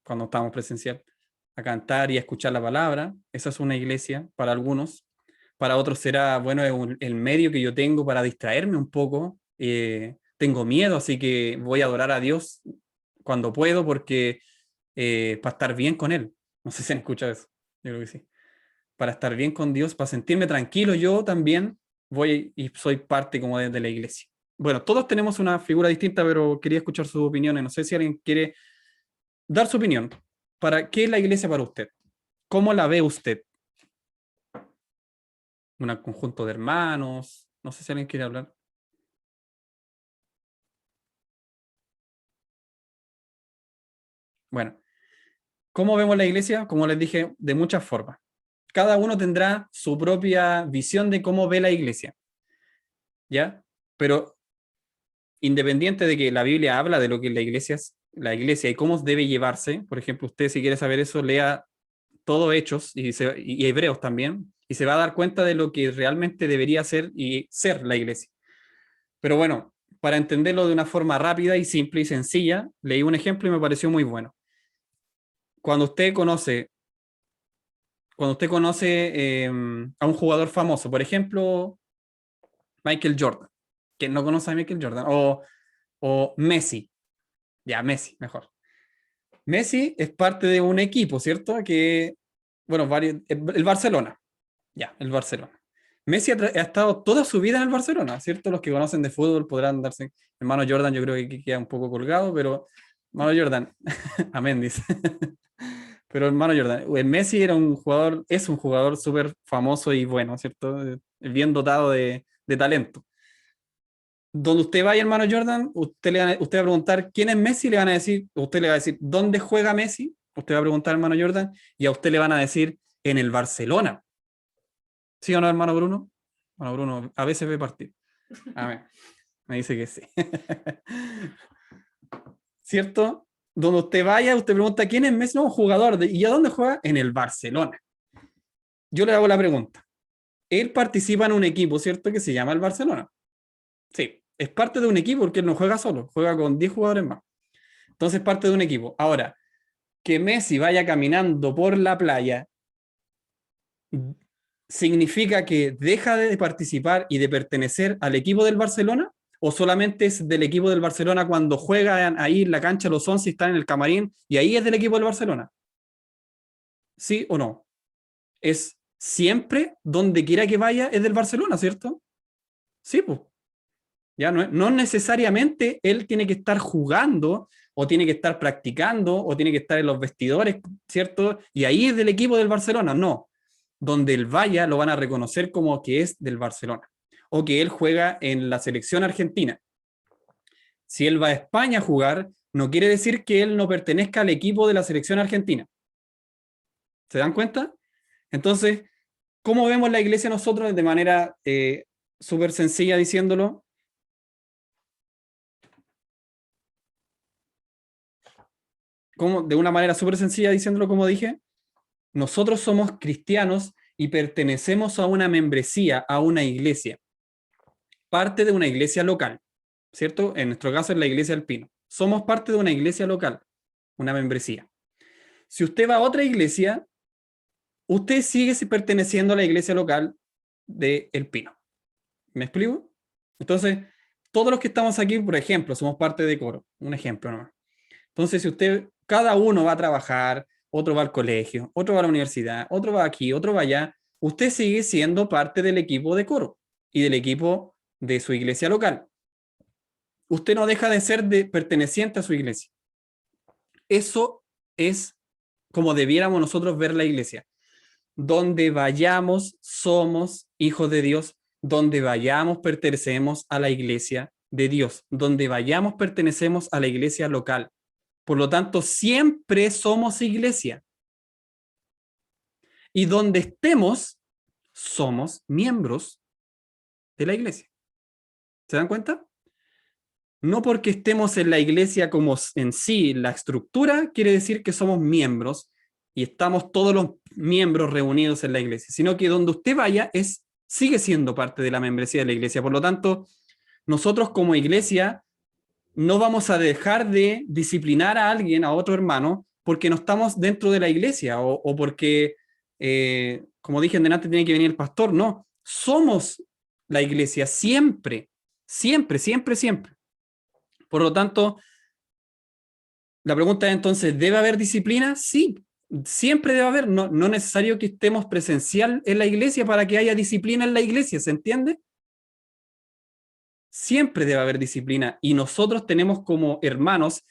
cuando estamos presencial, a cantar y a escuchar la palabra. Esa es una iglesia para algunos. Para otros será, bueno, el medio que yo tengo para distraerme un poco. Tengo miedo, así que voy a adorar a Dios cuando puedo porque para estar bien con Él. No sé si han escuchado eso. Yo creo que sí. Para estar bien con Dios, para sentirme tranquilo, yo también voy y soy parte como de la iglesia. Bueno, todos tenemos una figura distinta, pero quería escuchar sus opiniones. No sé si alguien quiere dar su opinión. ¿Qué es la iglesia para usted? ¿Cómo la ve usted? ¿Un conjunto de hermanos? No sé si alguien quiere hablar. Bueno, ¿cómo vemos la iglesia? Como les dije, de muchas formas. Cada uno tendrá su propia visión de cómo ve la iglesia. ¿Ya? Pero independiente de que la Biblia habla de lo que la iglesia y cómo debe llevarse, por ejemplo, usted si quiere saber eso, lea todo Hechos y Hebreos también, y se va a dar cuenta de lo que realmente debería ser y ser la iglesia. Pero bueno, para entenderlo de una forma rápida y simple y sencilla, leí un ejemplo y me pareció muy bueno. Cuando usted conoce a un jugador famoso, por ejemplo, Michael Jordan, que no conoce a Michael Jordan, o Messi, Messi, mejor. Messi es parte de un equipo, ¿cierto? Bueno, el Barcelona, el Barcelona. Messi ha estado toda su vida en el Barcelona, ¿cierto? Los que conocen de fútbol podrán darse. Hermano Jordan, yo creo que queda un poco colgado, pero hermano Jordan, amén, dice. Pero hermano Jordan, Messi es un jugador súper famoso y bueno, ¿cierto? Bien dotado de talento. Donde usted vaya, hermano Jordan, usted va a preguntar quién es Messi, usted le va a decir dónde juega Messi, usted va a preguntar, hermano Jordan, y a usted le van a decir en el Barcelona. ¿Sí o no, hermano Bruno? Bueno, Bruno, a veces ve partido. Amén. Me dice que sí. ¿Cierto? Donde usted vaya, usted pregunta quién es Messi, no, un jugador. ¿Y a dónde juega? En el Barcelona. Yo le hago la pregunta. Él participa en un equipo, ¿cierto? Que se llama el Barcelona. Sí, es parte de un equipo porque él no juega solo, juega con 10 jugadores más. Entonces es parte de un equipo. Ahora, que Messi vaya caminando por la playa ¿significa que deja de participar y de pertenecer al equipo del Barcelona? ¿O solamente es del equipo del Barcelona cuando juegan ahí en la cancha los 11 y están en el camarín y ahí es del equipo del Barcelona? ¿Sí o no? Es siempre, donde quiera que vaya, es del Barcelona, ¿cierto? Sí, pues. Ya no necesariamente él tiene que estar jugando o tiene que estar practicando o tiene que estar en los vestidores, ¿cierto? Y ahí es del equipo del Barcelona, no. Donde él vaya lo van a reconocer como que es del Barcelona o que él juega en la selección argentina. Si él va a España a jugar, no quiere decir que él no pertenezca al equipo de la selección argentina. ¿Se dan cuenta? Entonces, ¿cómo vemos la iglesia nosotros de manera súper sencilla diciéndolo? De una manera súper sencilla diciéndolo como dije, nosotros somos cristianos y pertenecemos a una membresía, a una iglesia, parte de una iglesia local, ¿cierto? En nuestro caso es la iglesia del Pino. Somos parte de una iglesia local, una membresía. Si usted va a otra iglesia, usted sigue perteneciendo a la iglesia local de El Pino. ¿Me explico? Entonces, todos los que estamos aquí, por ejemplo, somos parte de coro, un ejemplo nomás. Entonces, si usted, cada uno va a trabajar, otro va al colegio, otro va a la universidad, otro va aquí, otro va allá, usted sigue siendo parte del equipo de coro y del equipo de su iglesia local. Usted no deja de ser perteneciente a su iglesia. Eso es como debiéramos nosotros ver la iglesia. Donde vayamos, somos hijos de Dios. Donde vayamos, pertenecemos a la iglesia de Dios. Donde vayamos, pertenecemos a la iglesia local. Por lo tanto, siempre somos iglesia. Y donde estemos, somos miembros de la iglesia. ¿Se dan cuenta? No porque estemos en la iglesia como en sí, la estructura, quiere decir que somos miembros y estamos todos los miembros reunidos en la iglesia, sino que donde usted vaya sigue siendo parte de la membresía de la iglesia. Por lo tanto, nosotros como iglesia no vamos a dejar de disciplinar a alguien, a otro hermano, porque no estamos dentro de la iglesia o porque, como dije delante, tiene que venir el pastor. No, somos la iglesia siempre, siempre, siempre, siempre. Por lo tanto, la pregunta es entonces, ¿debe haber disciplina? Sí, siempre debe haber. No es necesario que estemos presencial en la iglesia para que haya disciplina en la iglesia, ¿se entiende? Siempre debe haber disciplina y nosotros tenemos como hermanos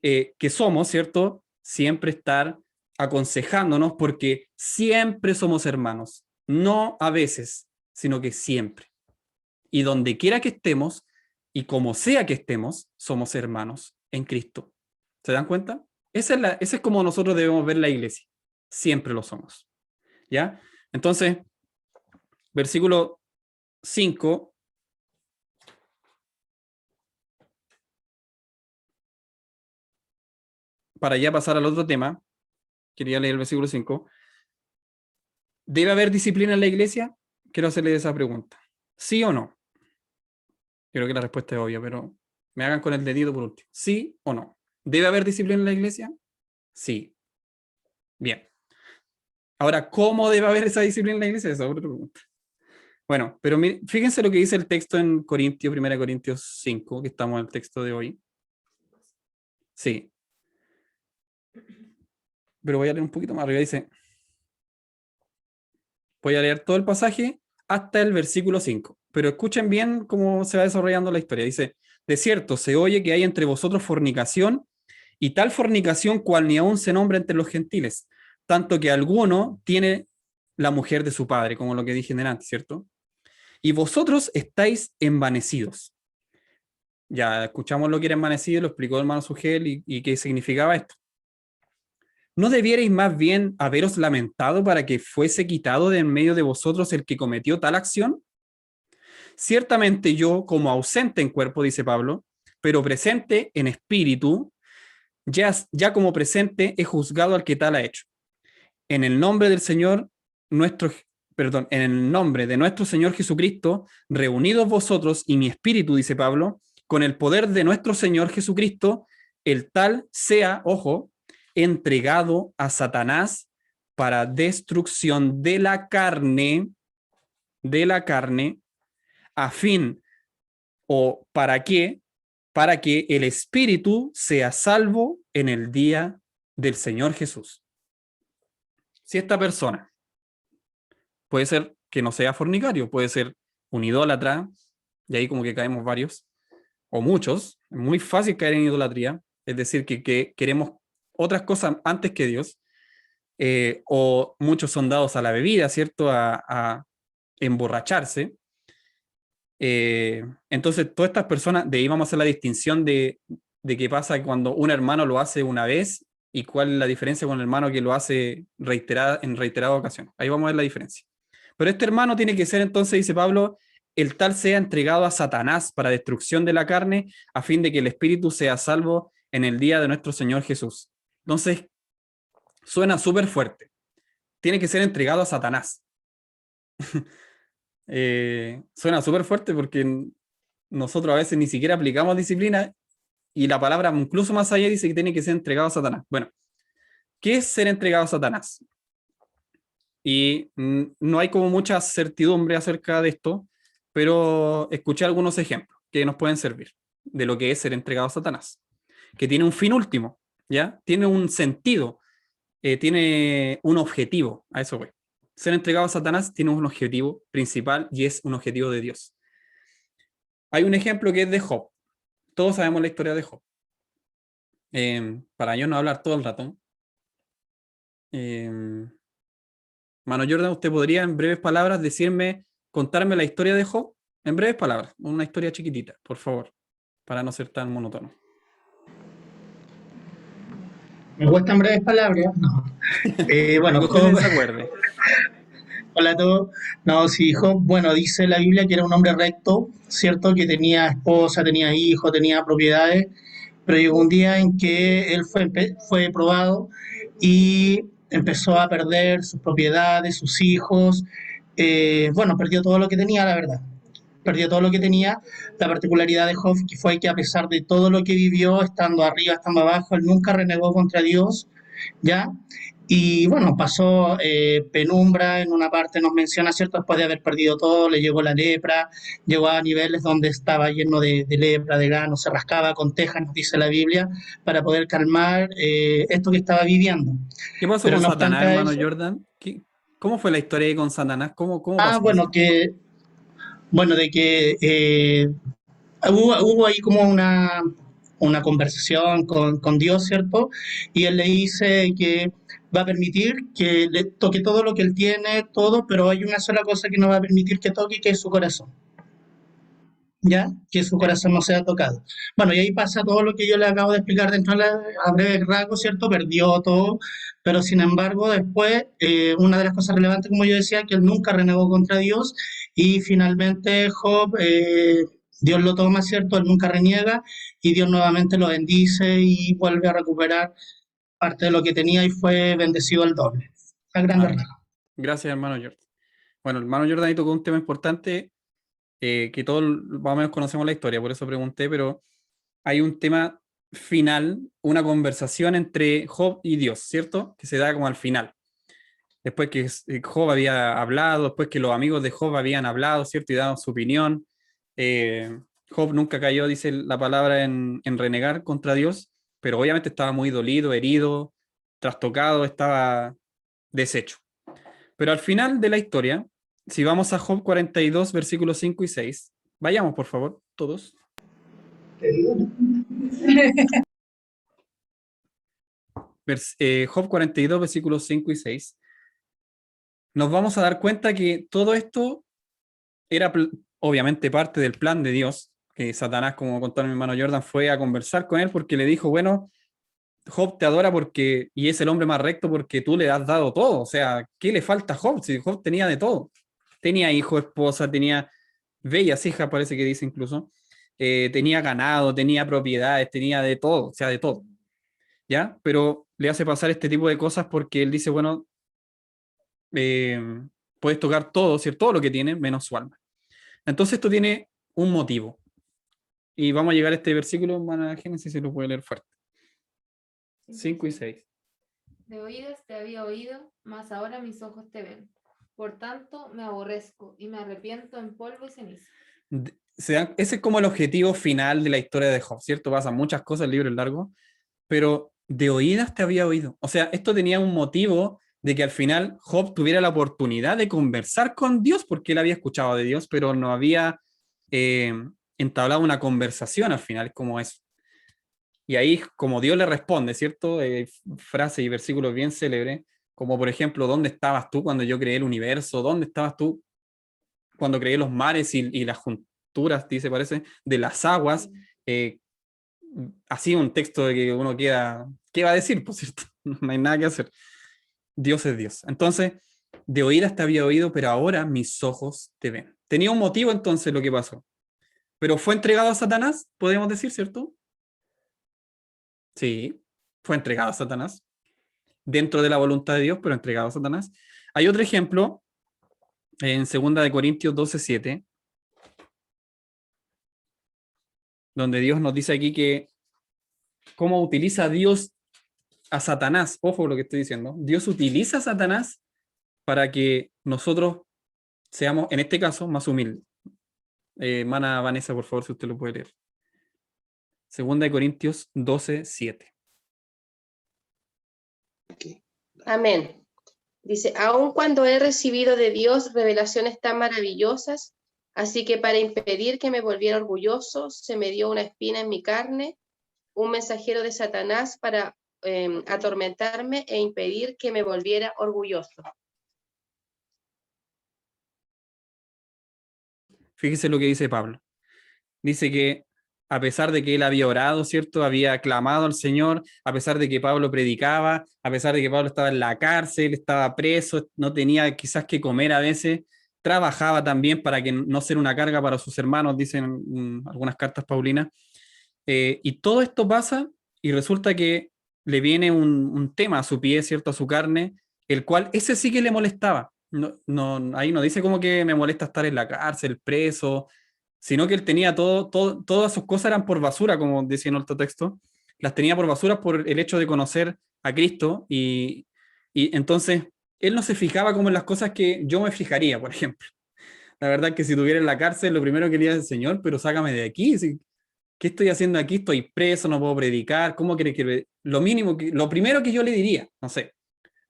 que somos, ¿cierto? Siempre estar aconsejándonos porque siempre somos hermanos. No a veces, sino que siempre. Y donde quiera que estemos y como sea que estemos, somos hermanos en Cristo. ¿Se dan cuenta? Ese es como nosotros debemos ver la iglesia. Siempre lo somos. ¿Ya? Entonces, versículo 5. Para ya pasar al otro tema, quería leer el versículo 5. ¿Debe haber disciplina en la iglesia? Quiero hacerle esa pregunta. ¿Sí o no? Creo que la respuesta es obvia, pero me hagan con el dedito por último. ¿Sí o no? ¿Debe haber disciplina en la iglesia? Sí. Bien. Ahora, ¿cómo debe haber esa disciplina en la iglesia? Esa es otra pregunta. Bueno, pero fíjense lo que dice el texto en 1 Corintios 5, que estamos en el texto de hoy. Sí. Pero voy a leer un poquito más arriba. Dice, voy a leer todo el pasaje hasta el versículo 5. Pero escuchen bien cómo se va desarrollando la historia. Dice, de cierto, se oye que hay entre vosotros fornicación, y tal fornicación cual ni aún se nombra entre los gentiles, tanto que alguno tiene la mujer de su padre, como lo que dije delante, ¿cierto? Y vosotros estáis envanecidos. Ya escuchamos lo que era envanecido, lo explicó el hermano Sugel y qué significaba esto. ¿No debierais más bien haberos lamentado para que fuese quitado de en medio de vosotros el que cometió tal acción? Ciertamente yo, como ausente en cuerpo, dice Pablo, pero presente en espíritu, ya como presente he juzgado al que tal ha hecho. En el nombre del Señor, en el nombre de nuestro Señor Jesucristo, reunidos vosotros y mi espíritu, dice Pablo, con el poder de nuestro Señor Jesucristo, el tal sea, ojo, entregado a Satanás para destrucción de la carne, a fin, o para que el espíritu sea salvo en el día del Señor Jesús. Si esta persona puede ser que no sea fornicario, puede ser un idólatra, y ahí como que caemos varios, o muchos, es muy fácil caer en idolatría, es decir, que queremos otras cosas antes que Dios, o muchos son dados a la bebida, ¿cierto? A emborracharse. Entonces, todas estas personas, de ahí vamos a hacer la distinción de qué pasa cuando un hermano lo hace una vez y cuál es la diferencia con el hermano que lo hace en reiteradas ocasiones. Ahí vamos a ver la diferencia. Pero este hermano tiene que ser, entonces, dice Pablo, el tal sea entregado a Satanás para destrucción de la carne, a fin de que el espíritu sea salvo en el día de nuestro Señor Jesús. Entonces, suena súper fuerte. tiene que ser entregado a Satanás. Suena súper fuerte porque nosotros a veces ni siquiera aplicamos disciplina y la palabra incluso más allá dice que tiene que ser entregado a Satanás. Bueno, ¿qué es ser entregado a Satanás? Y no hay como mucha certidumbre acerca de esto, pero escuché algunos ejemplos que nos pueden servir de lo que es ser entregado a Satanás, que tiene un fin último, ¿ya? Tiene un sentido, tiene un objetivo, a eso voy. Ser entregado a Satanás tiene un objetivo principal y es un objetivo de Dios. Hay un ejemplo que es de Job. Todos sabemos la historia de Job. Para yo no hablar todo el rato. Mano Jordan, ¿usted podría en breves palabras contarme la historia de Job? En breves palabras, una historia chiquitita, por favor, para no ser tan monótono. Me cuestan breves palabras, no. Bueno, Lo que usted se acuerde. hola a todos. No, sí, Job, bueno, dice la Biblia que era un hombre recto, ¿cierto? Que tenía esposa, tenía hijos, tenía propiedades, pero llegó un día en que él fue probado y empezó a perder sus propiedades, sus hijos. Bueno, perdió todo lo que tenía, la verdad. Perdió todo lo que tenía. La particularidad de Job que fue que a pesar de todo lo que vivió, estando arriba, estando abajo, él nunca renegó contra Dios, ¿ya? Y bueno, pasó penumbra, en una parte nos menciona, ¿cierto? Después de haber perdido todo, le llegó la lepra, llegó a niveles donde estaba lleno de lepra, de grano, se rascaba con tejas, nos dice la Biblia, para poder calmar esto que estaba viviendo. ¿Qué pasó Pero con no Satanás, obstante a hermano eso, Jordan? ¿Cómo fue la historia ahí con Satanás? ¿Cómo pasó eso? bueno, de que hubo ahí como una conversación con Dios, ¿cierto? Y él le dice que va a permitir que le toque todo lo que él tiene, todo, pero hay una sola cosa que no va a permitir que toque, que es su corazón, ¿ya? Que su corazón no sea tocado. Bueno, y ahí pasa todo lo que yo le acabo de explicar dentro de a breve rasgo, ¿cierto? Perdió todo, pero sin embargo después, una de las cosas relevantes, como yo decía, que él nunca renegó contra Dios y finalmente Job, Dios lo toma, ¿cierto? Él nunca reniega y Dios nuevamente lo bendice y vuelve a recuperar parte de lo que tenía y fue bendecido al doble. A grandes Ah, rasgos. gracias, hermano Jordan. Bueno, hermano Jordan ahí tocó un tema importante que todos más o menos conocemos la historia, por eso pregunté, pero hay un tema final, una conversación entre Job y Dios, ¿cierto? Que se da como al final. Después que Job había hablado, después que los amigos de Job habían hablado, ¿cierto? Y dado su opinión. Job nunca cayó, dice la palabra, en renegar contra Dios, pero obviamente estaba muy dolido, herido, trastocado, estaba deshecho. Pero al final de la historia, si vamos a Job 42, versículos 5 y 6, vayamos por favor, todos. Job 42, versículos 5 y 6, nos vamos a dar cuenta que todo esto era obviamente parte del plan de Dios, que Satanás, como contó mi hermano Jordan, fue a conversar con él porque le dijo, bueno, Job te adora porque, y es el hombre más recto porque tú le has dado todo. O sea, ¿qué le falta a Job? Si Job tenía de todo. Tenía hijo, esposa, tenía bellas hijas, parece que dice incluso. Tenía ganado, tenía propiedades, tenía de todo, o sea, de todo. ¿Ya? Pero le hace pasar este tipo de cosas porque él dice, bueno, puedes tocar todo, ¿cierto? Todo lo que tiene, menos su alma. Entonces esto tiene un motivo. Y vamos a llegar a este versículo, hermana Génesis, si lo puede leer fuerte. 5 y 6. De oídas te había oído, mas ahora mis ojos te ven. Por tanto, me aborrezco y me arrepiento en polvo y ceniza. Ese es como el objetivo final de la historia de Job, ¿cierto? Pasan muchas cosas, el libro es largo, pero de oídas te había oído. O sea, esto tenía un motivo de que al final Job tuviera la oportunidad de conversar con Dios, porque él había escuchado de Dios, pero no había entablado una conversación al final, como eso. Y ahí, como Dios le responde, ¿cierto? Frase y versículo bien célebre, como por ejemplo, ¿dónde estabas tú cuando yo creé el universo? ¿Dónde estabas tú cuando creé los mares y las junturas, dice, parece, de las aguas? Así un texto de que uno queda, ¿qué va a decir? Por cierto, no hay nada que hacer. Dios es Dios. Entonces, de oídas te había oído, pero ahora mis ojos te ven. Tenía un motivo entonces lo que pasó. Pero fue entregado a Satanás, podemos decir, ¿cierto? Sí, fue entregado a Satanás. dentro de la voluntad de Dios, pero entregado a Satanás. Hay otro ejemplo en 2 Corintios 12:7, donde Dios nos dice aquí que cómo utiliza Dios a Satanás. Ojo lo que estoy diciendo. Dios utiliza a Satanás para que nosotros seamos, en este caso, más humildes. Hermana Vanessa, por favor, si usted lo puede leer. 2 Corintios 12:7. Amén. Dice, aun cuando he recibido de Dios revelaciones tan maravillosas, así que para impedir que me volviera orgulloso, se me dio una espina en mi carne, un mensajero de Satanás para atormentarme e impedir que me volviera orgulloso. Fíjese lo que dice Pablo. Dice que a pesar de que él había orado, ¿cierto? Había clamado al Señor, a pesar de que Pablo predicaba, a pesar de que Pablo estaba en la cárcel, estaba preso, no tenía quizás que comer a veces, trabajaba también para que no ser una carga para sus hermanos, dicen algunas cartas paulinas. Y todo esto pasa y resulta que le viene un tema a su pie, ¿cierto? A su carne, el cual ese sí que le molestaba. Ahí no dice como que me molesta estar en la cárcel, preso, sino que él tenía todas sus cosas eran por basura, como decía en otro texto, las tenía por basura por el hecho de conocer a Cristo y entonces él no se fijaba como en las cosas que yo me fijaría, por ejemplo. La verdad es que si estuviera en la cárcel, lo primero que quería es, Señor, pero sácame de aquí, ¿qué estoy haciendo aquí? Estoy preso, no puedo predicar, ¿cómo quieres que...? Lo primero que yo le diría, no sé.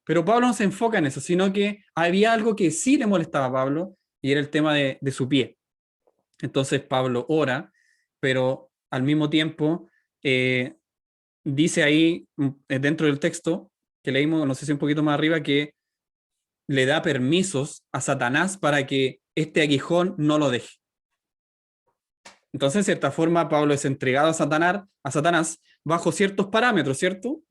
Pero Pablo no se enfoca en eso, sino que había algo que sí le molestaba a Pablo, y era el tema de su pie. Entonces Pablo ora, pero al mismo tiempo dice ahí, dentro del texto, que leímos, no sé si un poquito más arriba, que le da permisos a Satanás para que este aguijón no lo deje. Entonces, de cierta forma, Pablo es entregado a Satanás bajo ciertos parámetros, ¿cierto?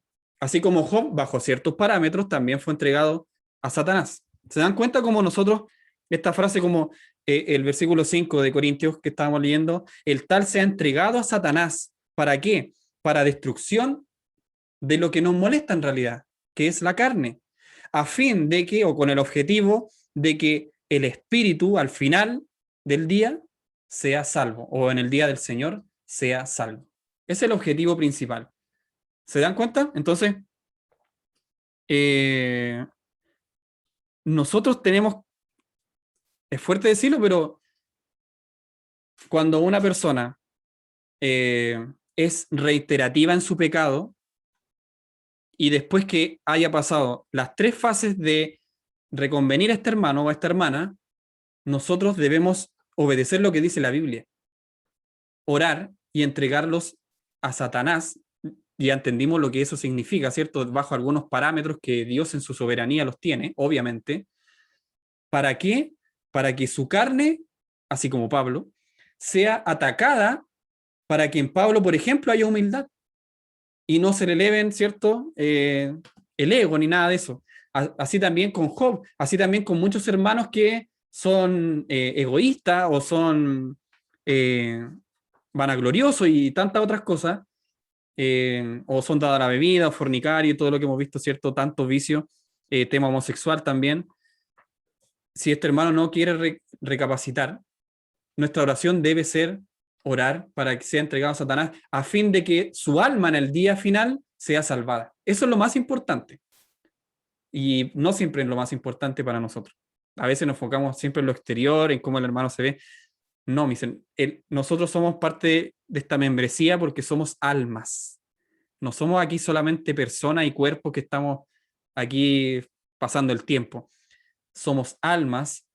Así como Job, bajo ciertos parámetros, también fue entregado a Satanás. ¿Se dan cuenta cómo nosotros, esta frase como el versículo 5 de Corintios que estábamos leyendo, el tal se ha entregado a Satanás? ¿Para qué? Para destrucción de lo que nos molesta en realidad, que es la carne, a fin de que, o con el objetivo de que el espíritu al final del día sea salvo, o en el día del Señor sea salvo. Ese es el objetivo principal. ¿Se dan cuenta? Entonces, nosotros tenemos, es fuerte decirlo, pero cuando una persona es reiterativa en su pecado, y después que haya pasado las 3 fases de reconvenir a este hermano o a esta hermana, nosotros debemos obedecer lo que dice la Biblia, orar y entregarlos a Satanás. Ya entendimos lo que eso significa, ¿cierto? Bajo algunos parámetros que Dios en su soberanía los tiene, obviamente. ¿Para qué? Para que su carne, así como Pablo, sea atacada, para que en Pablo, por ejemplo, haya humildad y no se le eleven, ¿cierto? El ego ni nada de eso. Así también con Job, así también con muchos hermanos que son egoístas o son vanagloriosos y tantas otras cosas, o son dados a la bebida, o fornicario y todo lo que hemos visto, ¿cierto? Tantos vicios, tema homosexual también. Si este hermano no quiere recapacitar, nuestra oración debe ser orar para que sea entregado a Satanás a fin de que su alma en el día final sea salvada. Eso es lo más importante. Y no siempre es lo más importante para nosotros. A veces nos enfocamos siempre en lo exterior, en cómo el hermano se ve. No, nosotros somos parte de esta membresía porque somos almas. No somos aquí solamente personas y cuerpos que estamos aquí pasando el tiempo. Somos almas,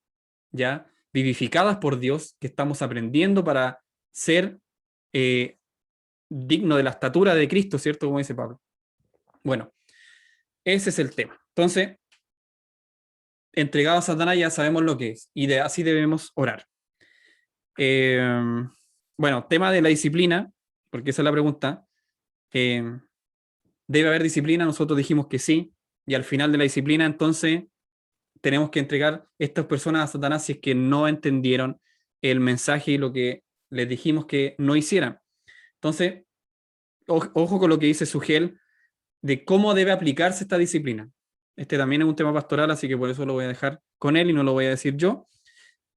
¿ya? Vivificadas por Dios, que estamos aprendiendo para ser digno de la estatura de Cristo, ¿cierto? Como dice Pablo. Bueno, ese es el tema. Entonces, entregado a Satanás ya sabemos lo que es, y así debemos orar. Bueno, tema de la disciplina, porque esa es la pregunta. ¿Debe haber disciplina? Nosotros dijimos que sí, y al final de la disciplina, entonces, tenemos que entregar estas personas a Satanás si es que no entendieron el mensaje y lo que les dijimos que no hicieran. Entonces, ojo con lo que dice Sugel, de cómo debe aplicarse esta disciplina. Este también es un tema pastoral, así que por eso lo voy a dejar con él y no lo voy a decir yo.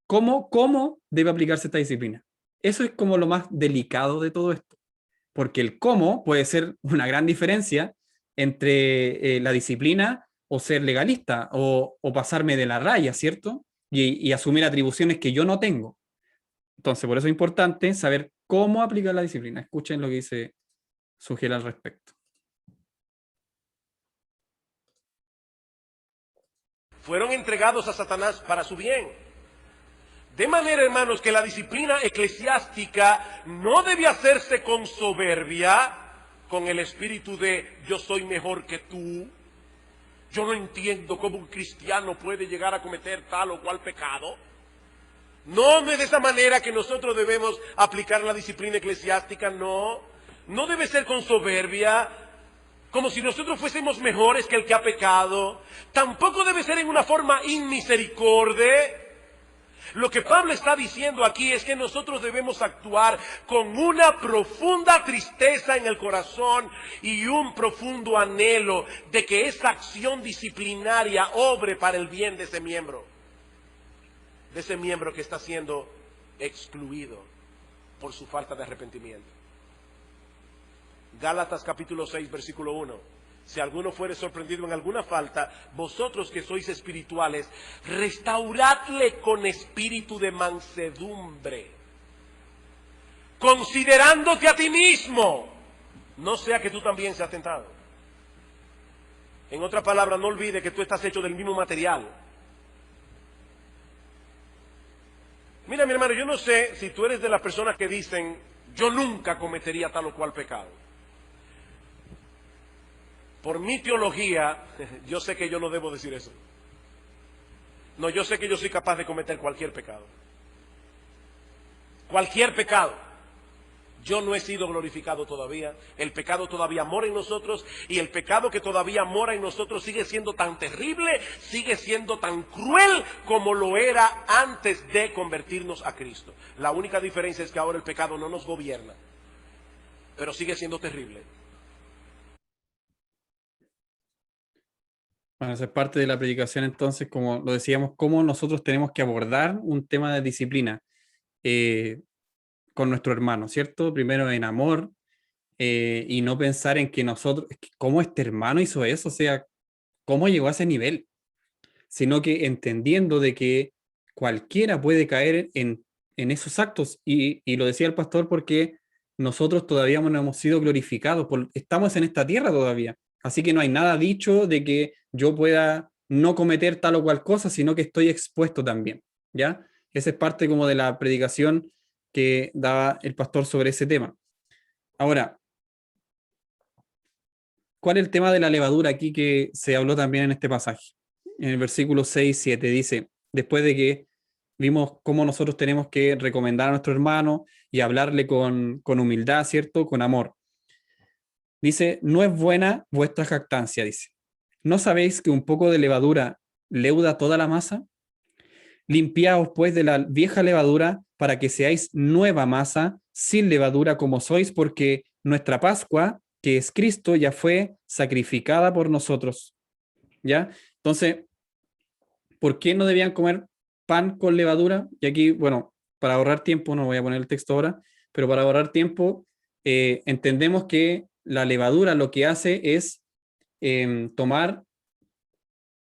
¿Cómo debe aplicarse esta disciplina? Eso es como lo más delicado de todo esto, porque el cómo puede ser una gran diferencia entre la disciplina o ser legalista o pasarme de la raya, ¿cierto? Y asumir atribuciones que yo no tengo. Entonces, por eso es importante saber cómo aplicar la disciplina. Escuchen lo que dice Sugiel al respecto. Fueron entregados a Satanás para su bien. De manera, hermanos, que la disciplina eclesiástica no debe hacerse con soberbia, con el espíritu de yo soy mejor que tú. Yo no entiendo cómo un cristiano puede llegar a cometer tal o cual pecado. No es de esa manera que nosotros debemos aplicar la disciplina eclesiástica, no. No debe ser con soberbia, como si nosotros fuésemos mejores que el que ha pecado. Tampoco debe ser en una forma inmisericordia. Lo que Pablo está diciendo aquí es que nosotros debemos actuar con una profunda tristeza en el corazón y un profundo anhelo de que esa acción disciplinaria obre para el bien de ese miembro que está siendo excluido por su falta de arrepentimiento. Gálatas capítulo 6, versículo 1. Si alguno fuere sorprendido en alguna falta, vosotros que sois espirituales, restauradle con espíritu de mansedumbre, considerándote a ti mismo, no sea que tú también seas tentado. En otra palabra, no olvide que tú estás hecho del mismo material. Mira, mi hermano, yo no sé si tú eres de las personas que dicen, yo nunca cometería tal o cual pecado. Por mi teología, yo sé que yo no debo decir eso. No, yo sé que yo soy capaz de cometer cualquier pecado. Cualquier pecado. Yo no he sido glorificado todavía. El pecado todavía mora en nosotros. Y el pecado que todavía mora en nosotros sigue siendo tan terrible, sigue siendo tan cruel como lo era antes de convertirnos a Cristo. La única diferencia es que ahora el pecado no nos gobierna, pero sigue siendo terrible. Bueno, esa es parte de la predicación entonces, como lo decíamos, cómo nosotros tenemos que abordar un tema de disciplina con nuestro hermano, ¿cierto? Primero en amor y no pensar en que nosotros, ¿cómo este hermano hizo eso? O sea, ¿cómo llegó a ese nivel? Sino que entendiendo de que cualquiera puede caer en esos actos y lo decía el pastor porque nosotros todavía no hemos sido glorificados, estamos en esta tierra todavía. Así que no hay nada dicho de que yo pueda no cometer tal o cual cosa, sino que estoy expuesto también, ¿ya? Esa es parte como de la predicación que daba el pastor sobre ese tema. Ahora, ¿cuál es el tema de la levadura aquí que se habló también en este pasaje? En el versículo 6, 7 dice, después de que vimos cómo nosotros tenemos que recomendar a nuestro hermano y hablarle con humildad, ¿cierto? Con amor. Dice, no es buena vuestra jactancia, dice. ¿No sabéis que un poco de levadura leuda toda la masa? Limpiaos pues de la vieja levadura para que seáis nueva masa, sin levadura como sois, porque nuestra Pascua, que es Cristo, ya fue sacrificada por nosotros. ¿Ya? Entonces, ¿por qué no debían comer pan con levadura? Y aquí, bueno, para ahorrar tiempo, no voy a poner el texto ahora, pero para ahorrar tiempo, entendemos que la levadura lo que hace es tomar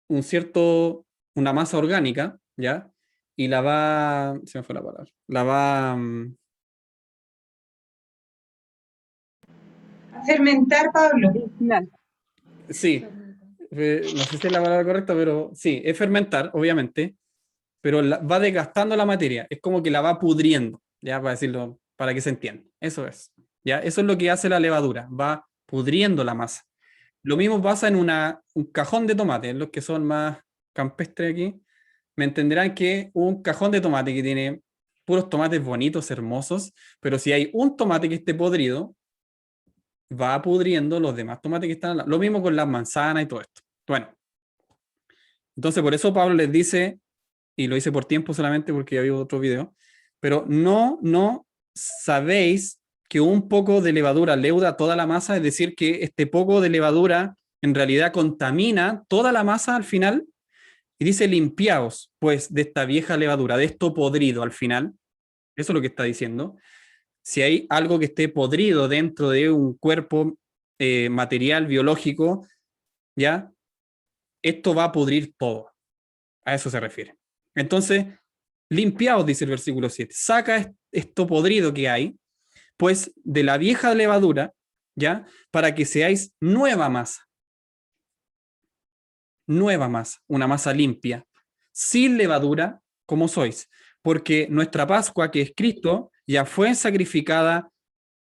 una masa orgánica, ¿ya? Y la va, se me fue la palabra, la va a fermentar, Pablo. Sí, no sé si es la palabra correcta, pero sí, es fermentar, obviamente, pero va desgastando la materia, es como que la va pudriendo, ya para decirlo, para que se entienda, eso es, ya, eso es lo que hace la levadura, va pudriendo la masa. Lo mismo pasa en un cajón de tomate, los que son más campestres aquí, me entenderán que un cajón de tomate que tiene puros tomates bonitos, hermosos, pero si hay un tomate que esté podrido, va pudriendo los demás tomates que están al lado. Lo mismo con las manzanas y todo esto. Bueno, entonces por eso Pablo les dice, y lo hice por tiempo solamente porque ya vi otro video, pero no sabéis que un poco de levadura leuda toda la masa, es decir, que este poco de levadura en realidad contamina toda la masa al final, y dice limpiaos pues de esta vieja levadura, de esto podrido al final. Eso es lo que está diciendo. Si hay algo que esté podrido dentro de un cuerpo material, biológico, ¿ya? Esto va a pudrir todo. A eso se refiere. Entonces, limpiaos, dice el versículo 7. Saca esto podrido que hay, pues de la vieja levadura, ¿ya? Para que seáis nueva masa. Nueva masa, una masa limpia, sin levadura, como sois. Porque nuestra Pascua, que es Cristo, ya fue sacrificada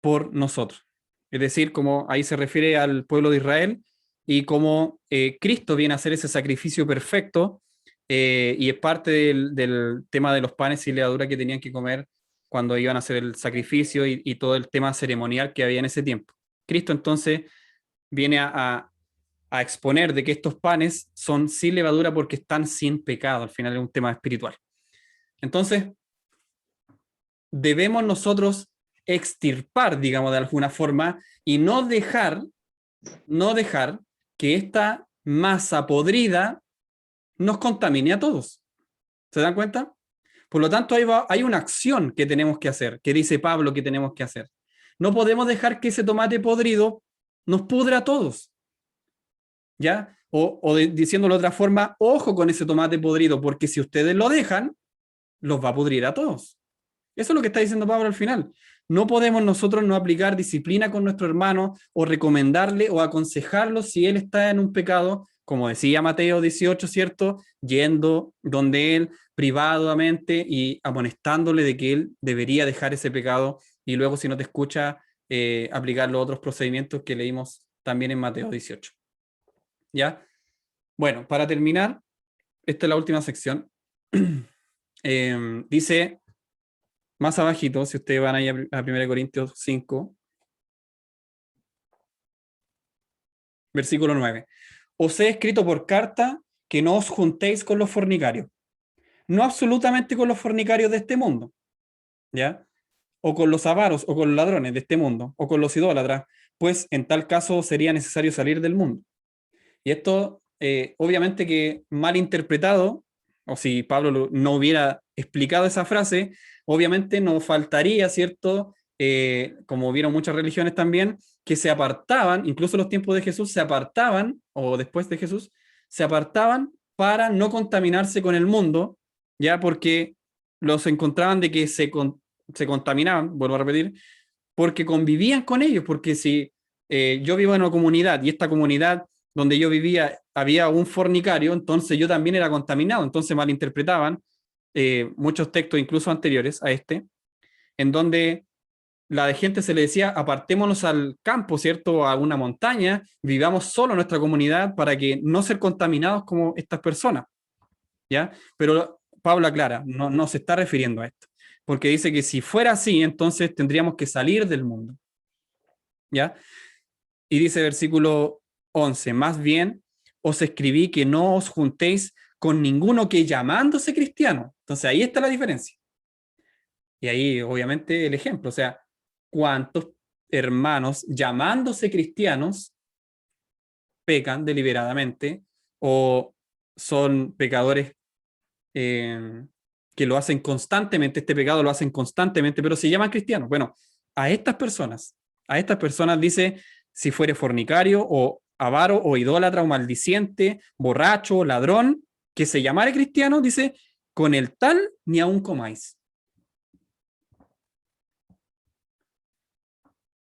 por nosotros. Es decir, como ahí se refiere al pueblo de Israel, y como Cristo viene a hacer ese sacrificio perfecto, y es parte del tema de los panes sin levadura que tenían que comer cuando iban a hacer el sacrificio y todo el tema ceremonial que había en ese tiempo. Cristo entonces viene a exponer de que estos panes son sin levadura porque están sin pecado. Al final es un tema espiritual. Entonces, debemos nosotros extirpar, digamos, de alguna forma, y no dejar que esta masa podrida nos contamine a todos. ¿Se dan cuenta? Por lo tanto, hay una acción que tenemos que hacer, que dice Pablo que tenemos que hacer. No podemos dejar que ese tomate podrido nos pudra a todos. ¿Ya? Diciéndolo de otra forma, ojo con ese tomate podrido, porque si ustedes lo dejan, los va a pudrir a todos. Eso es lo que está diciendo Pablo al final. No podemos nosotros no aplicar disciplina con nuestro hermano o recomendarle o aconsejarlo si él está en un pecado, como decía Mateo 18, ¿cierto? Yendo donde él privadamente y amonestándole de que él debería dejar ese pecado y luego si no te escucha aplicar los otros procedimientos que leímos también en Mateo 18. ¿Ya? Bueno, para terminar, esta es la última sección. Dice más abajito, si ustedes van ahí a 1 Corintios 5, versículo 9. Os he escrito por carta que no os juntéis con los fornicarios. No absolutamente con los fornicarios de este mundo, ¿ya? O con los avaros, o con los ladrones de este mundo, o con los idólatras, pues en tal caso sería necesario salir del mundo. Y esto, obviamente que mal interpretado, o si Pablo no hubiera explicado esa frase, obviamente nos faltaría, ¿cierto? Como vieron muchas religiones también, que se apartaban, incluso en los tiempos de Jesús, se apartaban, o después de Jesús, se apartaban para no contaminarse con el mundo, ya porque los encontraban de que se contaminaban, vuelvo a repetir, porque convivían con ellos, porque si yo vivo en una comunidad y esta comunidad donde yo vivía había un fornicario, entonces yo también era contaminado, entonces malinterpretaban muchos textos incluso anteriores a este, en donde la gente se le decía apartémonos al campo, ¿cierto? A una montaña, vivamos solo en nuestra comunidad para que no ser contaminados como estas personas, ¿ya? Pero Pablo aclara, no se está refiriendo a esto, porque dice que si fuera así, entonces tendríamos que salir del mundo, ¿ya? Y dice versículo 11, más bien os escribí que no os juntéis con ninguno que llamándose cristiano. Entonces ahí está la diferencia. Y ahí obviamente el ejemplo, o sea, ¿cuántos hermanos llamándose cristianos pecan deliberadamente o son pecadores que lo hacen constantemente? Este pecado lo hacen constantemente, pero se llaman cristianos. Bueno, a estas personas dice, si fuere fornicario o avaro o idólatra o maldiciente, borracho, ladrón, que se llamare cristiano, dice, con el tal ni aun comáis.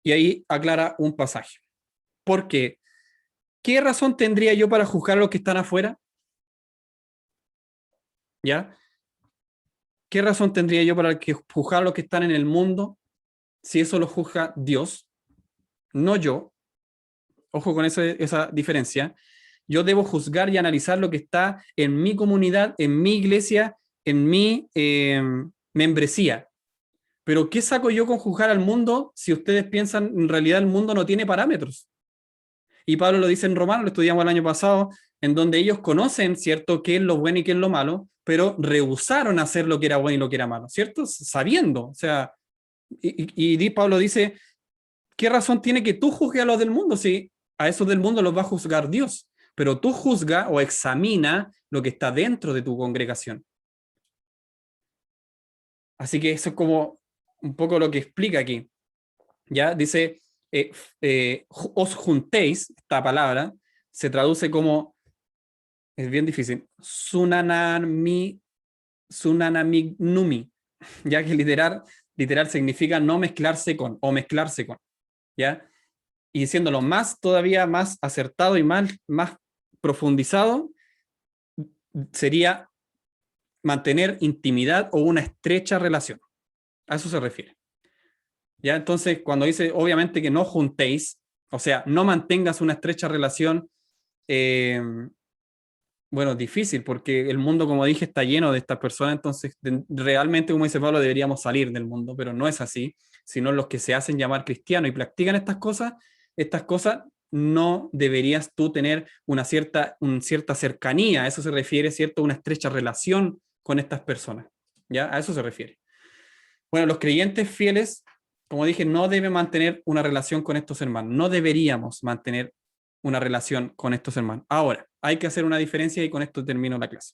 Y ahí aclara un pasaje. ¿Por qué? ¿Qué razón tendría yo para juzgar a los que están afuera? ¿Ya? ¿Qué razón tendría yo para juzgar a los que están en el mundo si eso lo juzga Dios? No yo. Ojo con esa diferencia. Yo debo juzgar y analizar lo que está en mi comunidad, en mi iglesia, en mi membresía. Pero ¿qué saco yo con juzgar al mundo si ustedes piensan en realidad el mundo no tiene parámetros? Y Pablo lo dice en Romanos, lo estudiamos el año pasado, en donde ellos conocen, ¿cierto?, qué es lo bueno y qué es lo malo, pero rehusaron hacer lo que era bueno y lo que era malo, ¿cierto? Sabiendo, o sea, y Pablo dice ¿qué razón tiene que tú juzgues a los del mundo si a esos del mundo los va a juzgar Dios? Pero tú juzga o examina lo que está dentro de tu congregación. Así que eso es como un poco lo que explica aquí. Ya dice, os juntéis, esta palabra se traduce como, es bien difícil, sunanamignumi, ya que literal significa no mezclarse con, o mezclarse con, ¿ya? Y diciéndolo todavía más acertado y más profundizado, sería mantener intimidad o una estrecha relación. A eso se refiere. ¿Ya? Entonces, cuando dice, obviamente, que no juntéis, o sea, no mantengas una estrecha relación, bueno, difícil, porque el mundo, como dije, está lleno de estas personas, entonces, realmente, como dice Pablo, deberíamos salir del mundo, pero no es así, sino los que se hacen llamar cristianos y practican estas cosas, no deberías tú tener una cierta cercanía, a eso se refiere, ¿cierto? Una estrecha relación con estas personas, ¿ya? A eso se refiere. Bueno, los creyentes fieles, como dije, no deben mantener una relación con estos hermanos. No deberíamos mantener una relación con estos hermanos. Ahora, hay que hacer una diferencia y con esto termino la clase.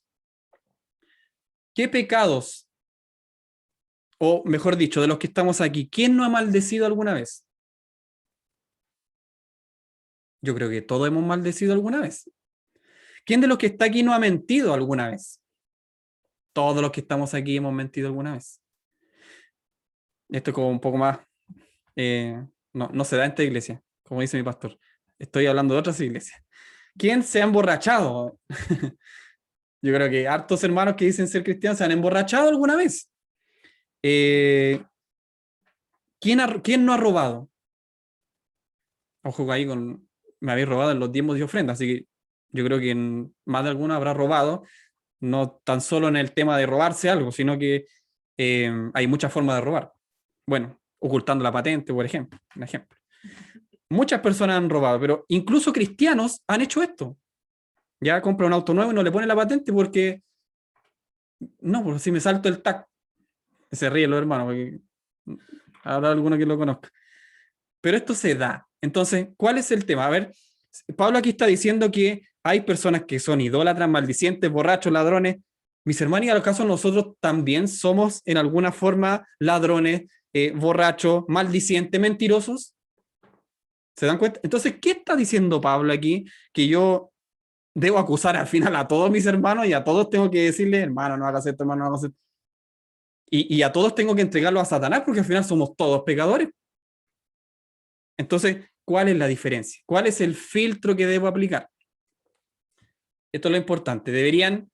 ¿Qué pecados, o mejor dicho, de los que estamos aquí, quién no ha maldecido alguna vez? Yo creo que todos hemos maldecido alguna vez. ¿Quién de los que está aquí no ha mentido alguna vez? Todos los que estamos aquí hemos mentido alguna vez. Esto es como un poco más, no se da en esta iglesia, como dice mi pastor. Estoy hablando de otras iglesias. ¿Quién se ha emborrachado? Yo creo que hartos hermanos que dicen ser cristianos se han emborrachado alguna vez. ¿Quién no ha robado? Ojo, ahí me habéis robado en los diezmos y ofrendas, así que yo creo que más de alguno habrá robado, no tan solo en el tema de robarse algo, sino que hay muchas formas de robar. Bueno, ocultando la patente, por ejemplo, un ejemplo. Muchas personas han robado, pero incluso cristianos han hecho esto. Ya compra un auto nuevo y no le pone la patente porque no, si me salto el TAC, se ríen los hermanos, porque habrá alguno que lo conozca. Pero esto se da. Entonces, ¿cuál es el tema? A ver, Pablo aquí está diciendo que hay personas que son idólatras, maldicientes, borrachos, ladrones. Mis hermanos, y a los casos nosotros también somos en alguna forma ladrones, borrachos, maldicientes, mentirosos. ¿Se dan cuenta? Entonces, ¿qué está diciendo Pablo aquí? Que yo debo acusar al final a todos mis hermanos y a todos tengo que decirle, hermano, no hagas esto, hermano, no hagas esto. Y a todos tengo que entregarlo a Satanás porque al final somos todos pecadores. Entonces, ¿cuál es la diferencia? ¿Cuál es el filtro que debo aplicar? Esto es lo importante. Deberían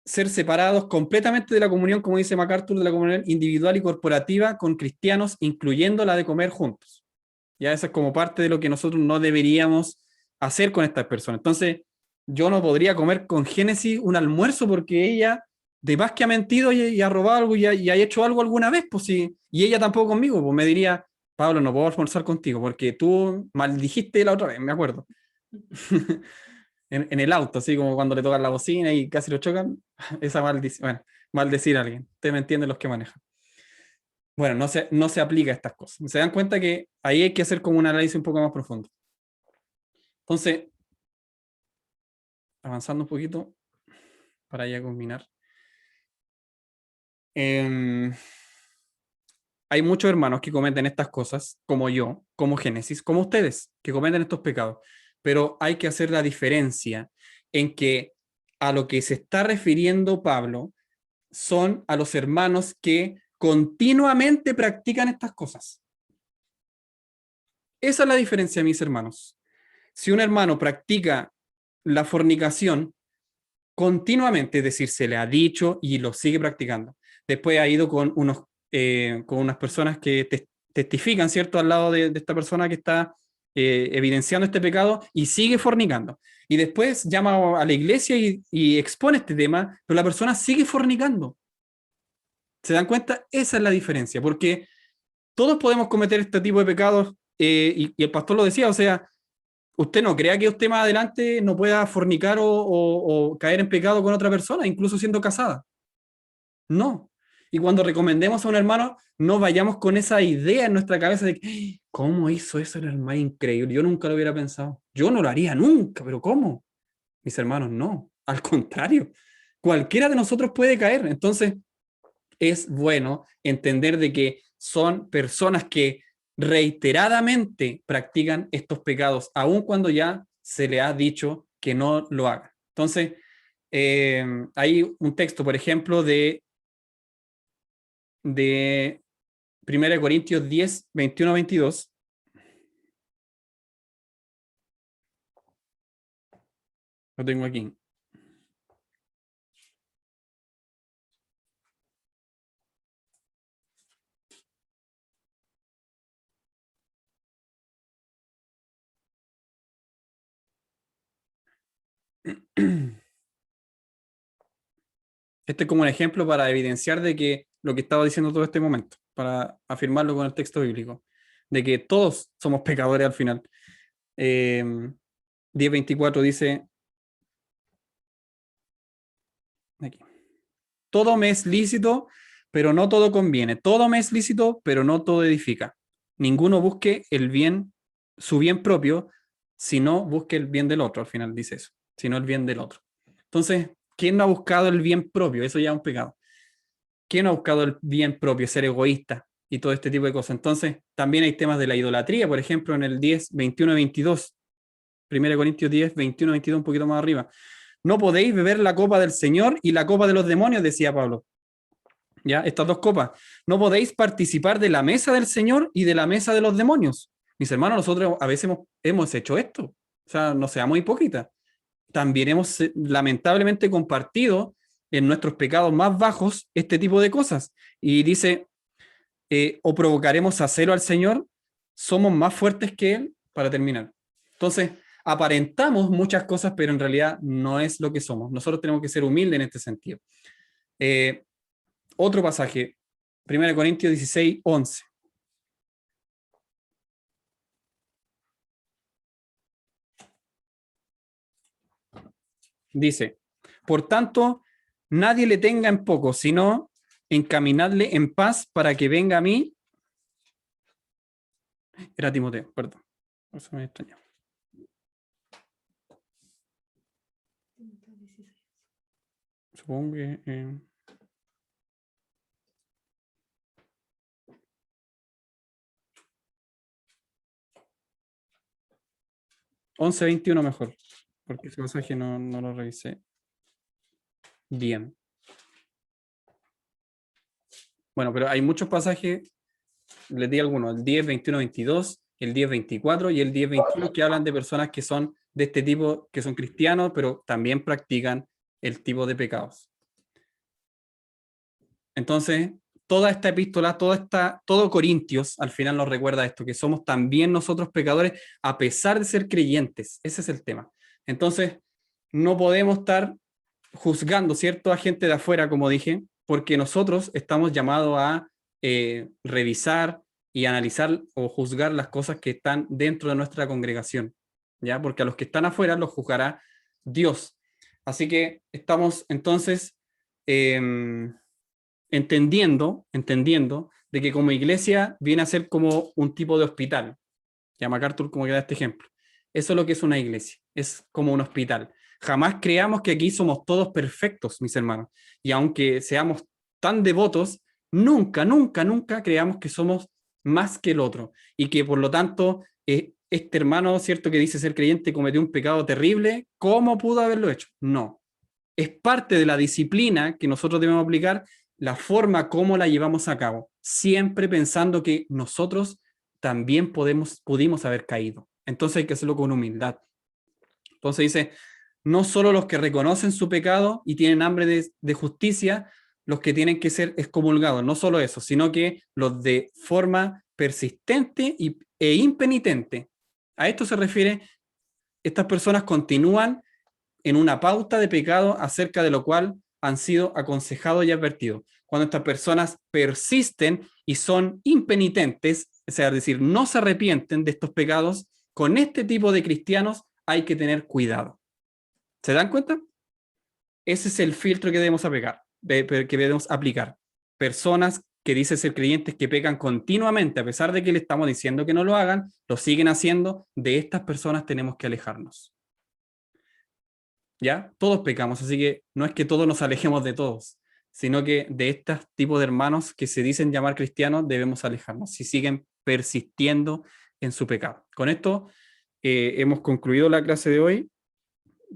ser separados completamente de la comunión, como dice MacArthur, de la comunión individual y corporativa con cristianos, incluyendo la de comer juntos. Ya eso es como parte de lo que nosotros no deberíamos hacer con estas personas. Entonces, yo no podría comer con Génesis un almuerzo porque ella, de más que ha mentido y ha robado algo y ha hecho algo alguna vez, pues sí, y ella tampoco conmigo, pues me diría, Pablo, no puedo almorzar contigo porque tú maldijiste la otra vez, me acuerdo. en el auto, así como cuando le tocan la bocina y casi lo chocan, esa maldición, bueno, maldecir a alguien. Ustedes me entienden los que manejan. Bueno, no se aplica a estas cosas. Se dan cuenta que ahí hay que hacer como un análisis un poco más profundo. Entonces, avanzando un poquito para ya culminar. Hay muchos hermanos que cometen estas cosas, como yo, como Génesis, como ustedes, que cometen estos pecados. Pero hay que hacer la diferencia en que a lo que se está refiriendo Pablo son a los hermanos que continuamente practican estas cosas. Esa es la diferencia, mis hermanos. Si un hermano practica la fornicación continuamente, es decir, se le ha dicho y lo sigue practicando, después ha ido con unas personas que testifican, ¿cierto?, al lado de esta persona que está evidenciando este pecado y sigue fornicando. Y después llama a la iglesia y expone este tema, pero la persona sigue fornicando. ¿Se dan cuenta? Esa es la diferencia, porque todos podemos cometer este tipo de pecados y el pastor lo decía, o sea, usted no crea que usted más adelante no pueda fornicar o caer en pecado con otra persona, incluso siendo casada. No. Y cuando recomendemos a un hermano, no vayamos con esa idea en nuestra cabeza de que, ¿cómo hizo eso el hermano? Increíble, yo nunca lo hubiera pensado. Yo no lo haría nunca, pero ¿cómo? Mis hermanos, no. Al contrario, cualquiera de nosotros puede caer. Entonces, es bueno entender de que son personas que reiteradamente practican estos pecados, aun cuando ya se le ha dicho que no lo haga. Entonces, hay un texto, por ejemplo, de 1 Corintios 10, 21, 22. Lo tengo aquí. Este es como un ejemplo para evidenciar de que lo que estaba diciendo todo este momento, para afirmarlo con el texto bíblico, de que todos somos pecadores al final. 10:24 dice, aquí, todo me es lícito, pero no todo conviene. Todo me es lícito, pero no todo edifica. Ninguno busque el bien, su bien propio, sino busque el bien del otro. Al final dice eso, sino el bien del otro. Entonces, ¿quién no ha buscado el bien propio? Eso ya es un pecado. ¿Quién no ha buscado el bien propio? Ser egoísta y todo este tipo de cosas. Entonces, también hay temas de la idolatría, por ejemplo, en el 10, 21, 22. 1 Corintios 10, 21, 22, un poquito más arriba. No podéis beber la copa del Señor y la copa de los demonios, decía Pablo. ¿Ya? Estas dos copas. No podéis participar de la mesa del Señor y de la mesa de los demonios. Mis hermanos, nosotros a veces hemos hecho esto. O sea, no seamos hipócritas. También hemos lamentablemente compartido en nuestros pecados más bajos este tipo de cosas. Y dice, o provocaremos a celo al Señor, somos más fuertes que Él, para terminar. Entonces, aparentamos muchas cosas, pero en realidad no es lo que somos. Nosotros tenemos que ser humildes en este sentido. Otro pasaje, 1 Corintios 16, 11. Dice, por tanto, nadie le tenga en poco, sino encaminadle en paz para que venga a mí. Era Timoteo, perdón. Eso me extrañó. Supongo que... 11:21 mejor, porque ese pasaje no lo revisé bien. Bueno, pero hay muchos pasajes, les di algunos, el 10, 21, 22, el 10, 24 y el 10, 21, que hablan de personas que son de este tipo, que son cristianos, pero también practican el tipo de pecados. Entonces, toda esta epístola, todo Corintios, al final nos recuerda esto, que somos también nosotros pecadores, a pesar de ser creyentes. Ese es el tema. Entonces, no podemos estar juzgando, ¿cierto?, a gente de afuera, como dije, porque nosotros estamos llamados a revisar y analizar o juzgar las cosas que están dentro de nuestra congregación, ¿ya? Porque a los que están afuera los juzgará Dios. Así que estamos entonces entendiendo de que como iglesia viene a ser como un tipo de hospital. Ya MacArthur como que da este ejemplo. Eso es lo que es una iglesia, es como un hospital. Jamás creamos que aquí somos todos perfectos, mis hermanos. Y aunque seamos tan devotos, nunca creamos que somos más que el otro. Y que por lo tanto, este hermano, cierto, que dice ser creyente, cometió un pecado terrible. ¿Cómo pudo haberlo hecho? No. Es parte de la disciplina que nosotros debemos aplicar, la forma como la llevamos a cabo, siempre pensando que nosotros también pudimos haber caído. Entonces hay que hacerlo con humildad. Entonces dice, no solo los que reconocen su pecado y tienen hambre de justicia, los que tienen que ser excomulgados, no solo eso, sino que los de forma persistente e impenitente. A esto se refiere, estas personas continúan en una pauta de pecado acerca de lo cual han sido aconsejados y advertidos. Cuando estas personas persisten y son impenitentes, o sea, es decir, no se arrepienten de estos pecados, con este tipo de cristianos hay que tener cuidado. ¿Se dan cuenta? Ese es el filtro que debemos aplicar. personas que dicen ser creyentes que pecan continuamente, a pesar de que le estamos diciendo que no lo hagan, lo siguen haciendo. De estas personas tenemos que alejarnos. ¿Ya? Todos pecamos, así que no es que todos nos alejemos de todos, sino que de este tipo de hermanos que se dicen llamar cristianos debemos alejarnos si siguen persistiendo en su pecado. Con esto hemos concluido la clase de hoy.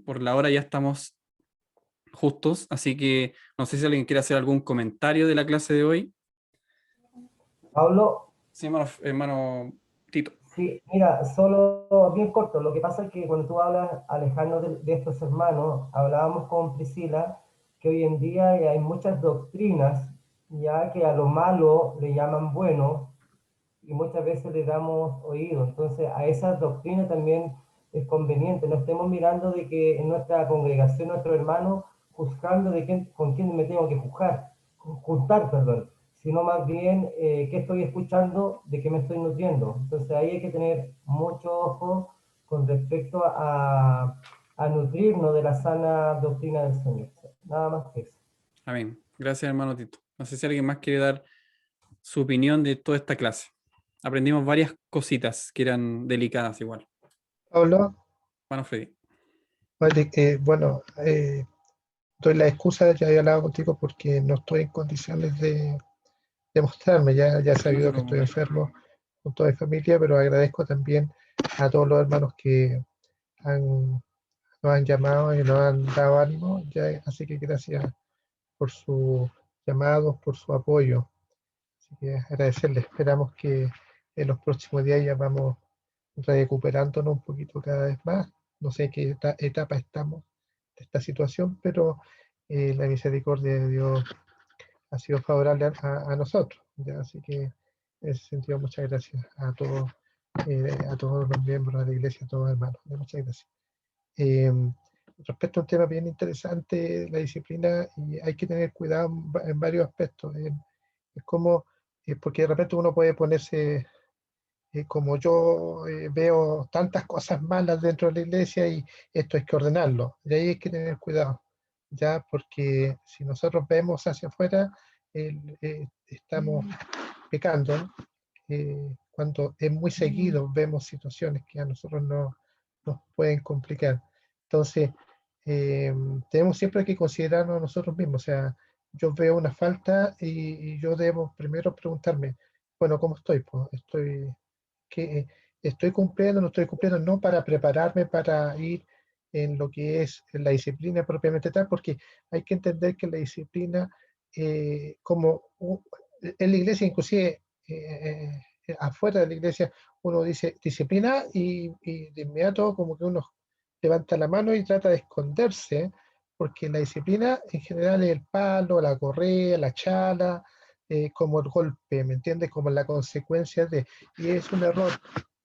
Por la hora ya estamos justos, así que no sé si alguien quiere hacer algún comentario de la clase de hoy. Pablo, Sí, hermano Tito. sí, mira, solo bien corto. Lo que pasa es que cuando tú hablas, alejarnos de estos hermanos, hablábamos con Priscila que hoy en día hay muchas doctrinas, ya que a lo malo le llaman bueno y muchas veces le damos oído. Entonces, a esas doctrinas también es conveniente. No estemos mirando de que en nuestra congregación, nuestro hermano, juzgando de con quién me tengo que juntar, perdón, sino más bien qué estoy escuchando, de qué me estoy nutriendo. Entonces, ahí hay que tener mucho ojo con respecto a nutrirnos de la sana doctrina del Señor. Nada más que eso. Amén. Gracias, hermano Tito. No sé si alguien más quiere dar su opinión de toda esta clase. Aprendimos varias cositas que eran delicadas igual. Pablo, Bueno, Freddy. bueno, doy la excusa, ya he hablado contigo porque no estoy en condiciones de mostrarme, ya he sabido que estoy enfermo con toda mi familia, pero agradezco también a todos los hermanos que nos han llamado y nos han dado ánimo, así que gracias por sus llamados, por su apoyo. Así que agradecerles, esperamos que en los próximos días ya vamos recuperándonos un poquito cada vez más. No sé en qué etapa estamos de esta situación, pero la misericordia de Dios ha sido favorable a nosotros. ¿Ya? Así que en ese sentido, muchas gracias a todos los miembros de la iglesia, a todos los hermanos. Muchas gracias. Respecto a un tema bien interesante, la disciplina, y hay que tener cuidado en varios aspectos. Es como, porque de repente uno puede ponerse, como yo veo tantas cosas malas dentro de la iglesia y esto hay que ordenarlo. Y ahí hay que tener cuidado, ya, porque si nosotros vemos hacia afuera, estamos pecando, ¿no? Cuando es muy seguido vemos situaciones que a nosotros nos pueden complicar. Entonces, tenemos siempre que considerarnos a nosotros mismos. O sea, yo veo una falta y yo debo primero preguntarme, bueno, ¿cómo estoy? Pues, ¿estoy cumpliendo, no estoy cumpliendo? No para prepararme para ir en lo que es la disciplina propiamente tal, porque hay que entender que la disciplina, en la iglesia, inclusive afuera de la iglesia, uno dice disciplina y de inmediato como que uno levanta la mano y trata de esconderse, porque la disciplina en general es el palo, la correa, la chala, como el golpe, ¿me entiendes? Como la consecuencia de... Y es un error,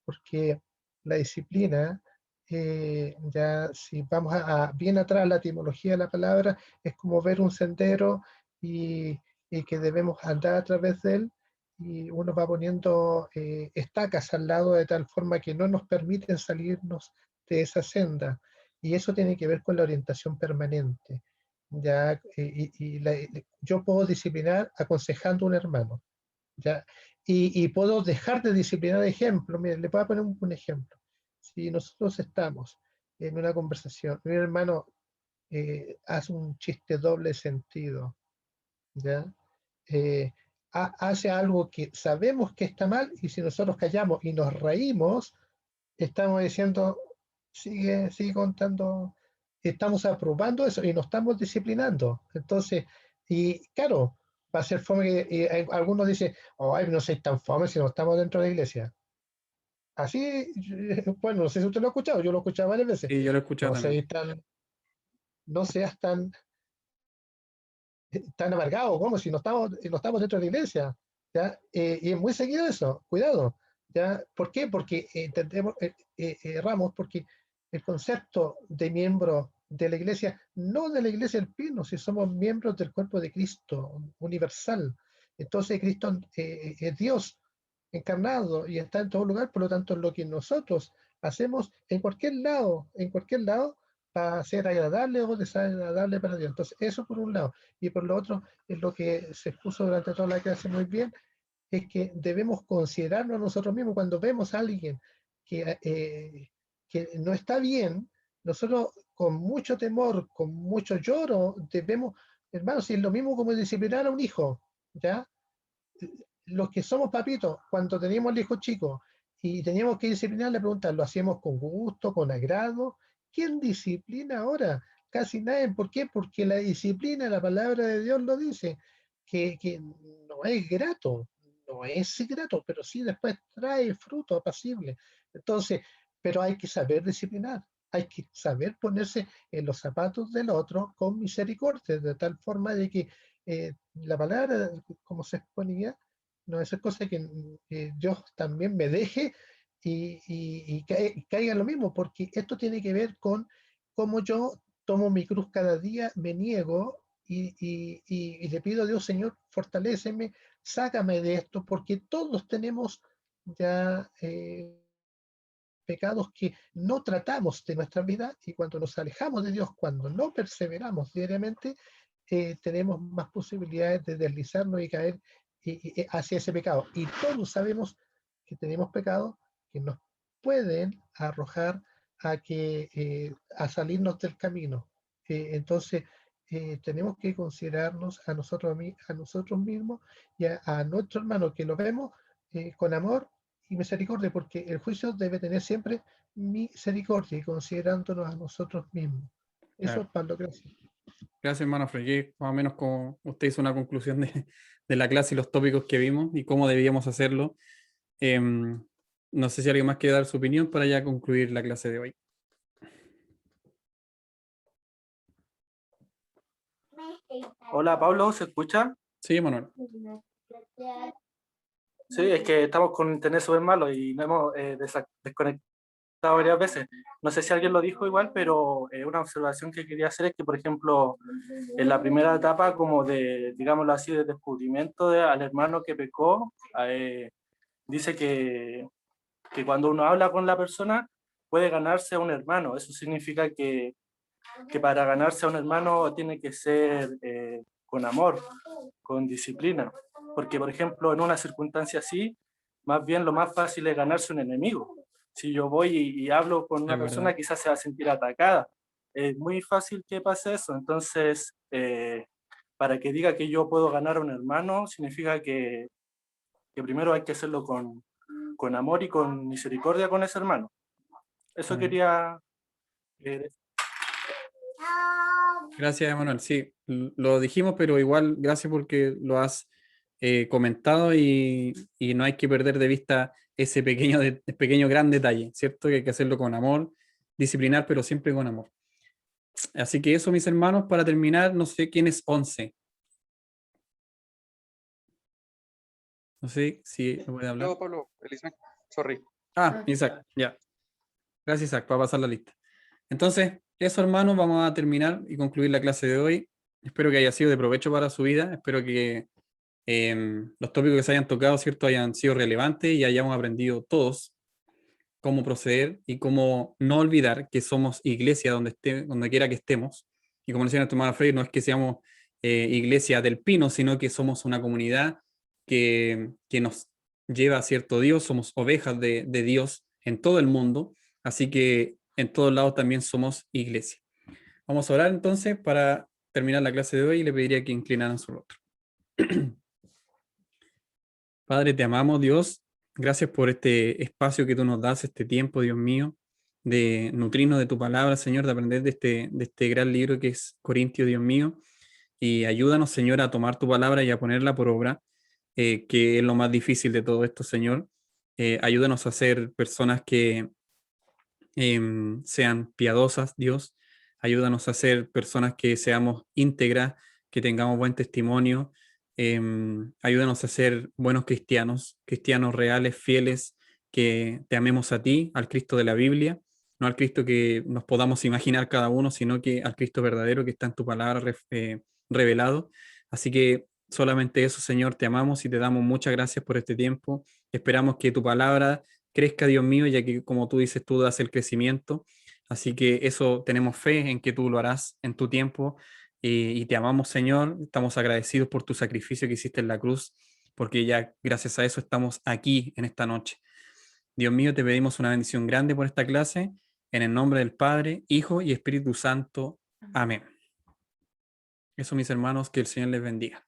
porque la disciplina, ya si vamos bien atrás la etimología de la palabra, es como ver un sendero y que debemos andar a través de él, y uno va poniendo estacas al lado de tal forma que no nos permiten salirnos de esa senda, y eso tiene que ver con la orientación permanente. Ya, yo puedo disciplinar aconsejando a un hermano, ¿ya? Y puedo dejar de disciplinar. Ejemplo, mire, le voy a poner un ejemplo. Si nosotros estamos en una conversación, mi hermano hace un chiste doble sentido, ¿ya? Hace algo que sabemos que está mal, y si nosotros callamos y nos reímos, estamos diciendo, sigue contando, estamos aprobando eso y nos estamos disciplinando. Entonces, y claro, va a ser fome. Algunos dicen, ay, no soy tan fome si no estamos dentro de la iglesia. Así, bueno, no sé si usted lo ha escuchado, yo lo he escuchado varias veces. Sí, yo lo he escuchado también. No seas tan amargado como si no estamos dentro de la iglesia, ¿ya? Y es muy seguido eso, cuidado, ¿ya? ¿Por qué? Porque erramos, porque el concepto de miembro de la iglesia, no de la iglesia del Pino, si somos miembros del cuerpo de Cristo universal. Entonces Cristo es Dios encarnado y está en todo lugar, por lo tanto lo que nosotros hacemos en cualquier lado, para ser agradable o desagradable para Dios. Entonces, eso por un lado. Y por lo otro, es lo que se expuso durante toda la clase muy bien, es que debemos considerarnos a nosotros mismos cuando vemos a alguien que no está bien. Nosotros con mucho temor, con mucho lloro, debemos, hermanos, si es lo mismo como disciplinar a un hijo, ¿ya? Los que somos papitos, cuando teníamos el hijo chico y teníamos que disciplinar, le preguntan, ¿lo hacemos con gusto, con agrado? ¿Quién disciplina ahora? Casi nadie. ¿Por qué? Porque la disciplina, la palabra de Dios lo dice, que no es grato, no es grato, pero sí después trae fruto apacible. Entonces, pero hay que saber disciplinar, hay que saber ponerse en los zapatos del otro con misericordia, de tal forma de que la palabra, como se exponía, no es cosa que Dios también me deje y caiga en lo mismo, porque esto tiene que ver con cómo yo tomo mi cruz cada día, me niego y le pido a Dios, Señor, fortaléceme, sácame de esto, porque todos tenemos ya pecados que no tratamos de nuestra vida, y cuando nos alejamos de Dios, cuando no perseveramos diariamente, tenemos más posibilidades de deslizarnos y caer hacia ese pecado. Y todos sabemos que tenemos pecados que nos pueden arrojar a salirnos del camino. Entonces, tenemos que considerarnos a nosotros mismos y a nuestro hermano, que lo vemos con amor y misericordia, porque el juicio debe tener siempre misericordia y considerándonos a nosotros mismos. Eso, Claro. Pablo, gracias. Gracias, hermano Frey. Más o menos como usted hizo una conclusión de la clase y los tópicos que vimos y cómo debíamos hacerlo. No sé si alguien más quiere dar su opinión para ya concluir la clase de hoy. Hola Pablo, ¿se escucha? Sí, Manuel. Sí, es que estamos con internet súper malo y nos hemos desconectado varias veces. No sé si alguien lo dijo igual, pero una observación que quería hacer es que, por ejemplo, en la primera etapa, como de, digámoslo así, de descubrimiento al hermano que pecó, dice que cuando uno habla con la persona puede ganarse a un hermano. Eso significa que para ganarse a un hermano tiene que ser con amor, con disciplina. Porque, por ejemplo, en una circunstancia así, más bien lo más fácil es ganarse un enemigo. Si yo voy y hablo con una persona, quizás se va a sentir atacada. Es muy fácil que pase eso. Entonces, para que diga que yo puedo ganar a un hermano, significa que primero hay que hacerlo con amor y con misericordia con ese hermano. Eso quería decir. Gracias, Emanuel. Sí, lo dijimos, pero igual gracias porque lo has comentado y no hay que perder de vista ese pequeño gran detalle, ¿cierto? Que hay que hacerlo con amor, disciplinar, pero siempre con amor. Así que eso, mis hermanos, para terminar, no sé quién es 11. No sé si me puede hablar. Yo, Pablo, Isaac, sorry. Isaac, ya. Gracias, Isaac, para pasar la lista. Entonces, eso, hermanos, vamos a terminar y concluir la clase de hoy. Espero que haya sido de provecho para su vida. Espero que los tópicos que se hayan tocado, ¿cierto?, hayan sido relevantes y hayamos aprendido todos cómo proceder y cómo no olvidar que somos iglesia donde quiera que estemos. Y como decía nuestro hermano Frey, no es que seamos iglesia del Pino, sino que somos una comunidad que nos lleva a cierto Dios, somos ovejas de Dios en todo el mundo, así que en todos lados también somos iglesia. Vamos a orar entonces para terminar la clase de hoy y le pediría que inclinaran su rostro. Padre, te amamos, Dios. Gracias por este espacio que tú nos das, este tiempo, Dios mío, de nutrirnos de tu palabra, Señor, de aprender de este gran libro que es Corintios, Dios mío. Y ayúdanos, Señor, a tomar tu palabra y a ponerla por obra, que es lo más difícil de todo esto, Señor. Ayúdanos a ser personas que sean piadosas, Dios. Ayúdanos a ser personas que seamos íntegras, que tengamos buen testimonio. Ayúdanos a ser buenos cristianos, cristianos reales, fieles, que te amemos a ti, al Cristo de la Biblia, no al Cristo que nos podamos imaginar cada uno, sino que al Cristo verdadero que está en tu palabra revelado. Así que solamente eso, Señor, te amamos y te damos muchas gracias por este tiempo. Esperamos que tu palabra crezca, Dios mío, ya que como tú dices, tú das el crecimiento. Así que eso tenemos fe en que tú lo harás en tu tiempo y te amamos, Señor. Estamos agradecidos por tu sacrificio que hiciste en la cruz, porque ya gracias a eso estamos aquí en esta noche. Dios mío, te pedimos una bendición grande por esta clase, en el nombre del Padre, Hijo y Espíritu Santo. Amén. Eso, mis hermanos, que el Señor les bendiga.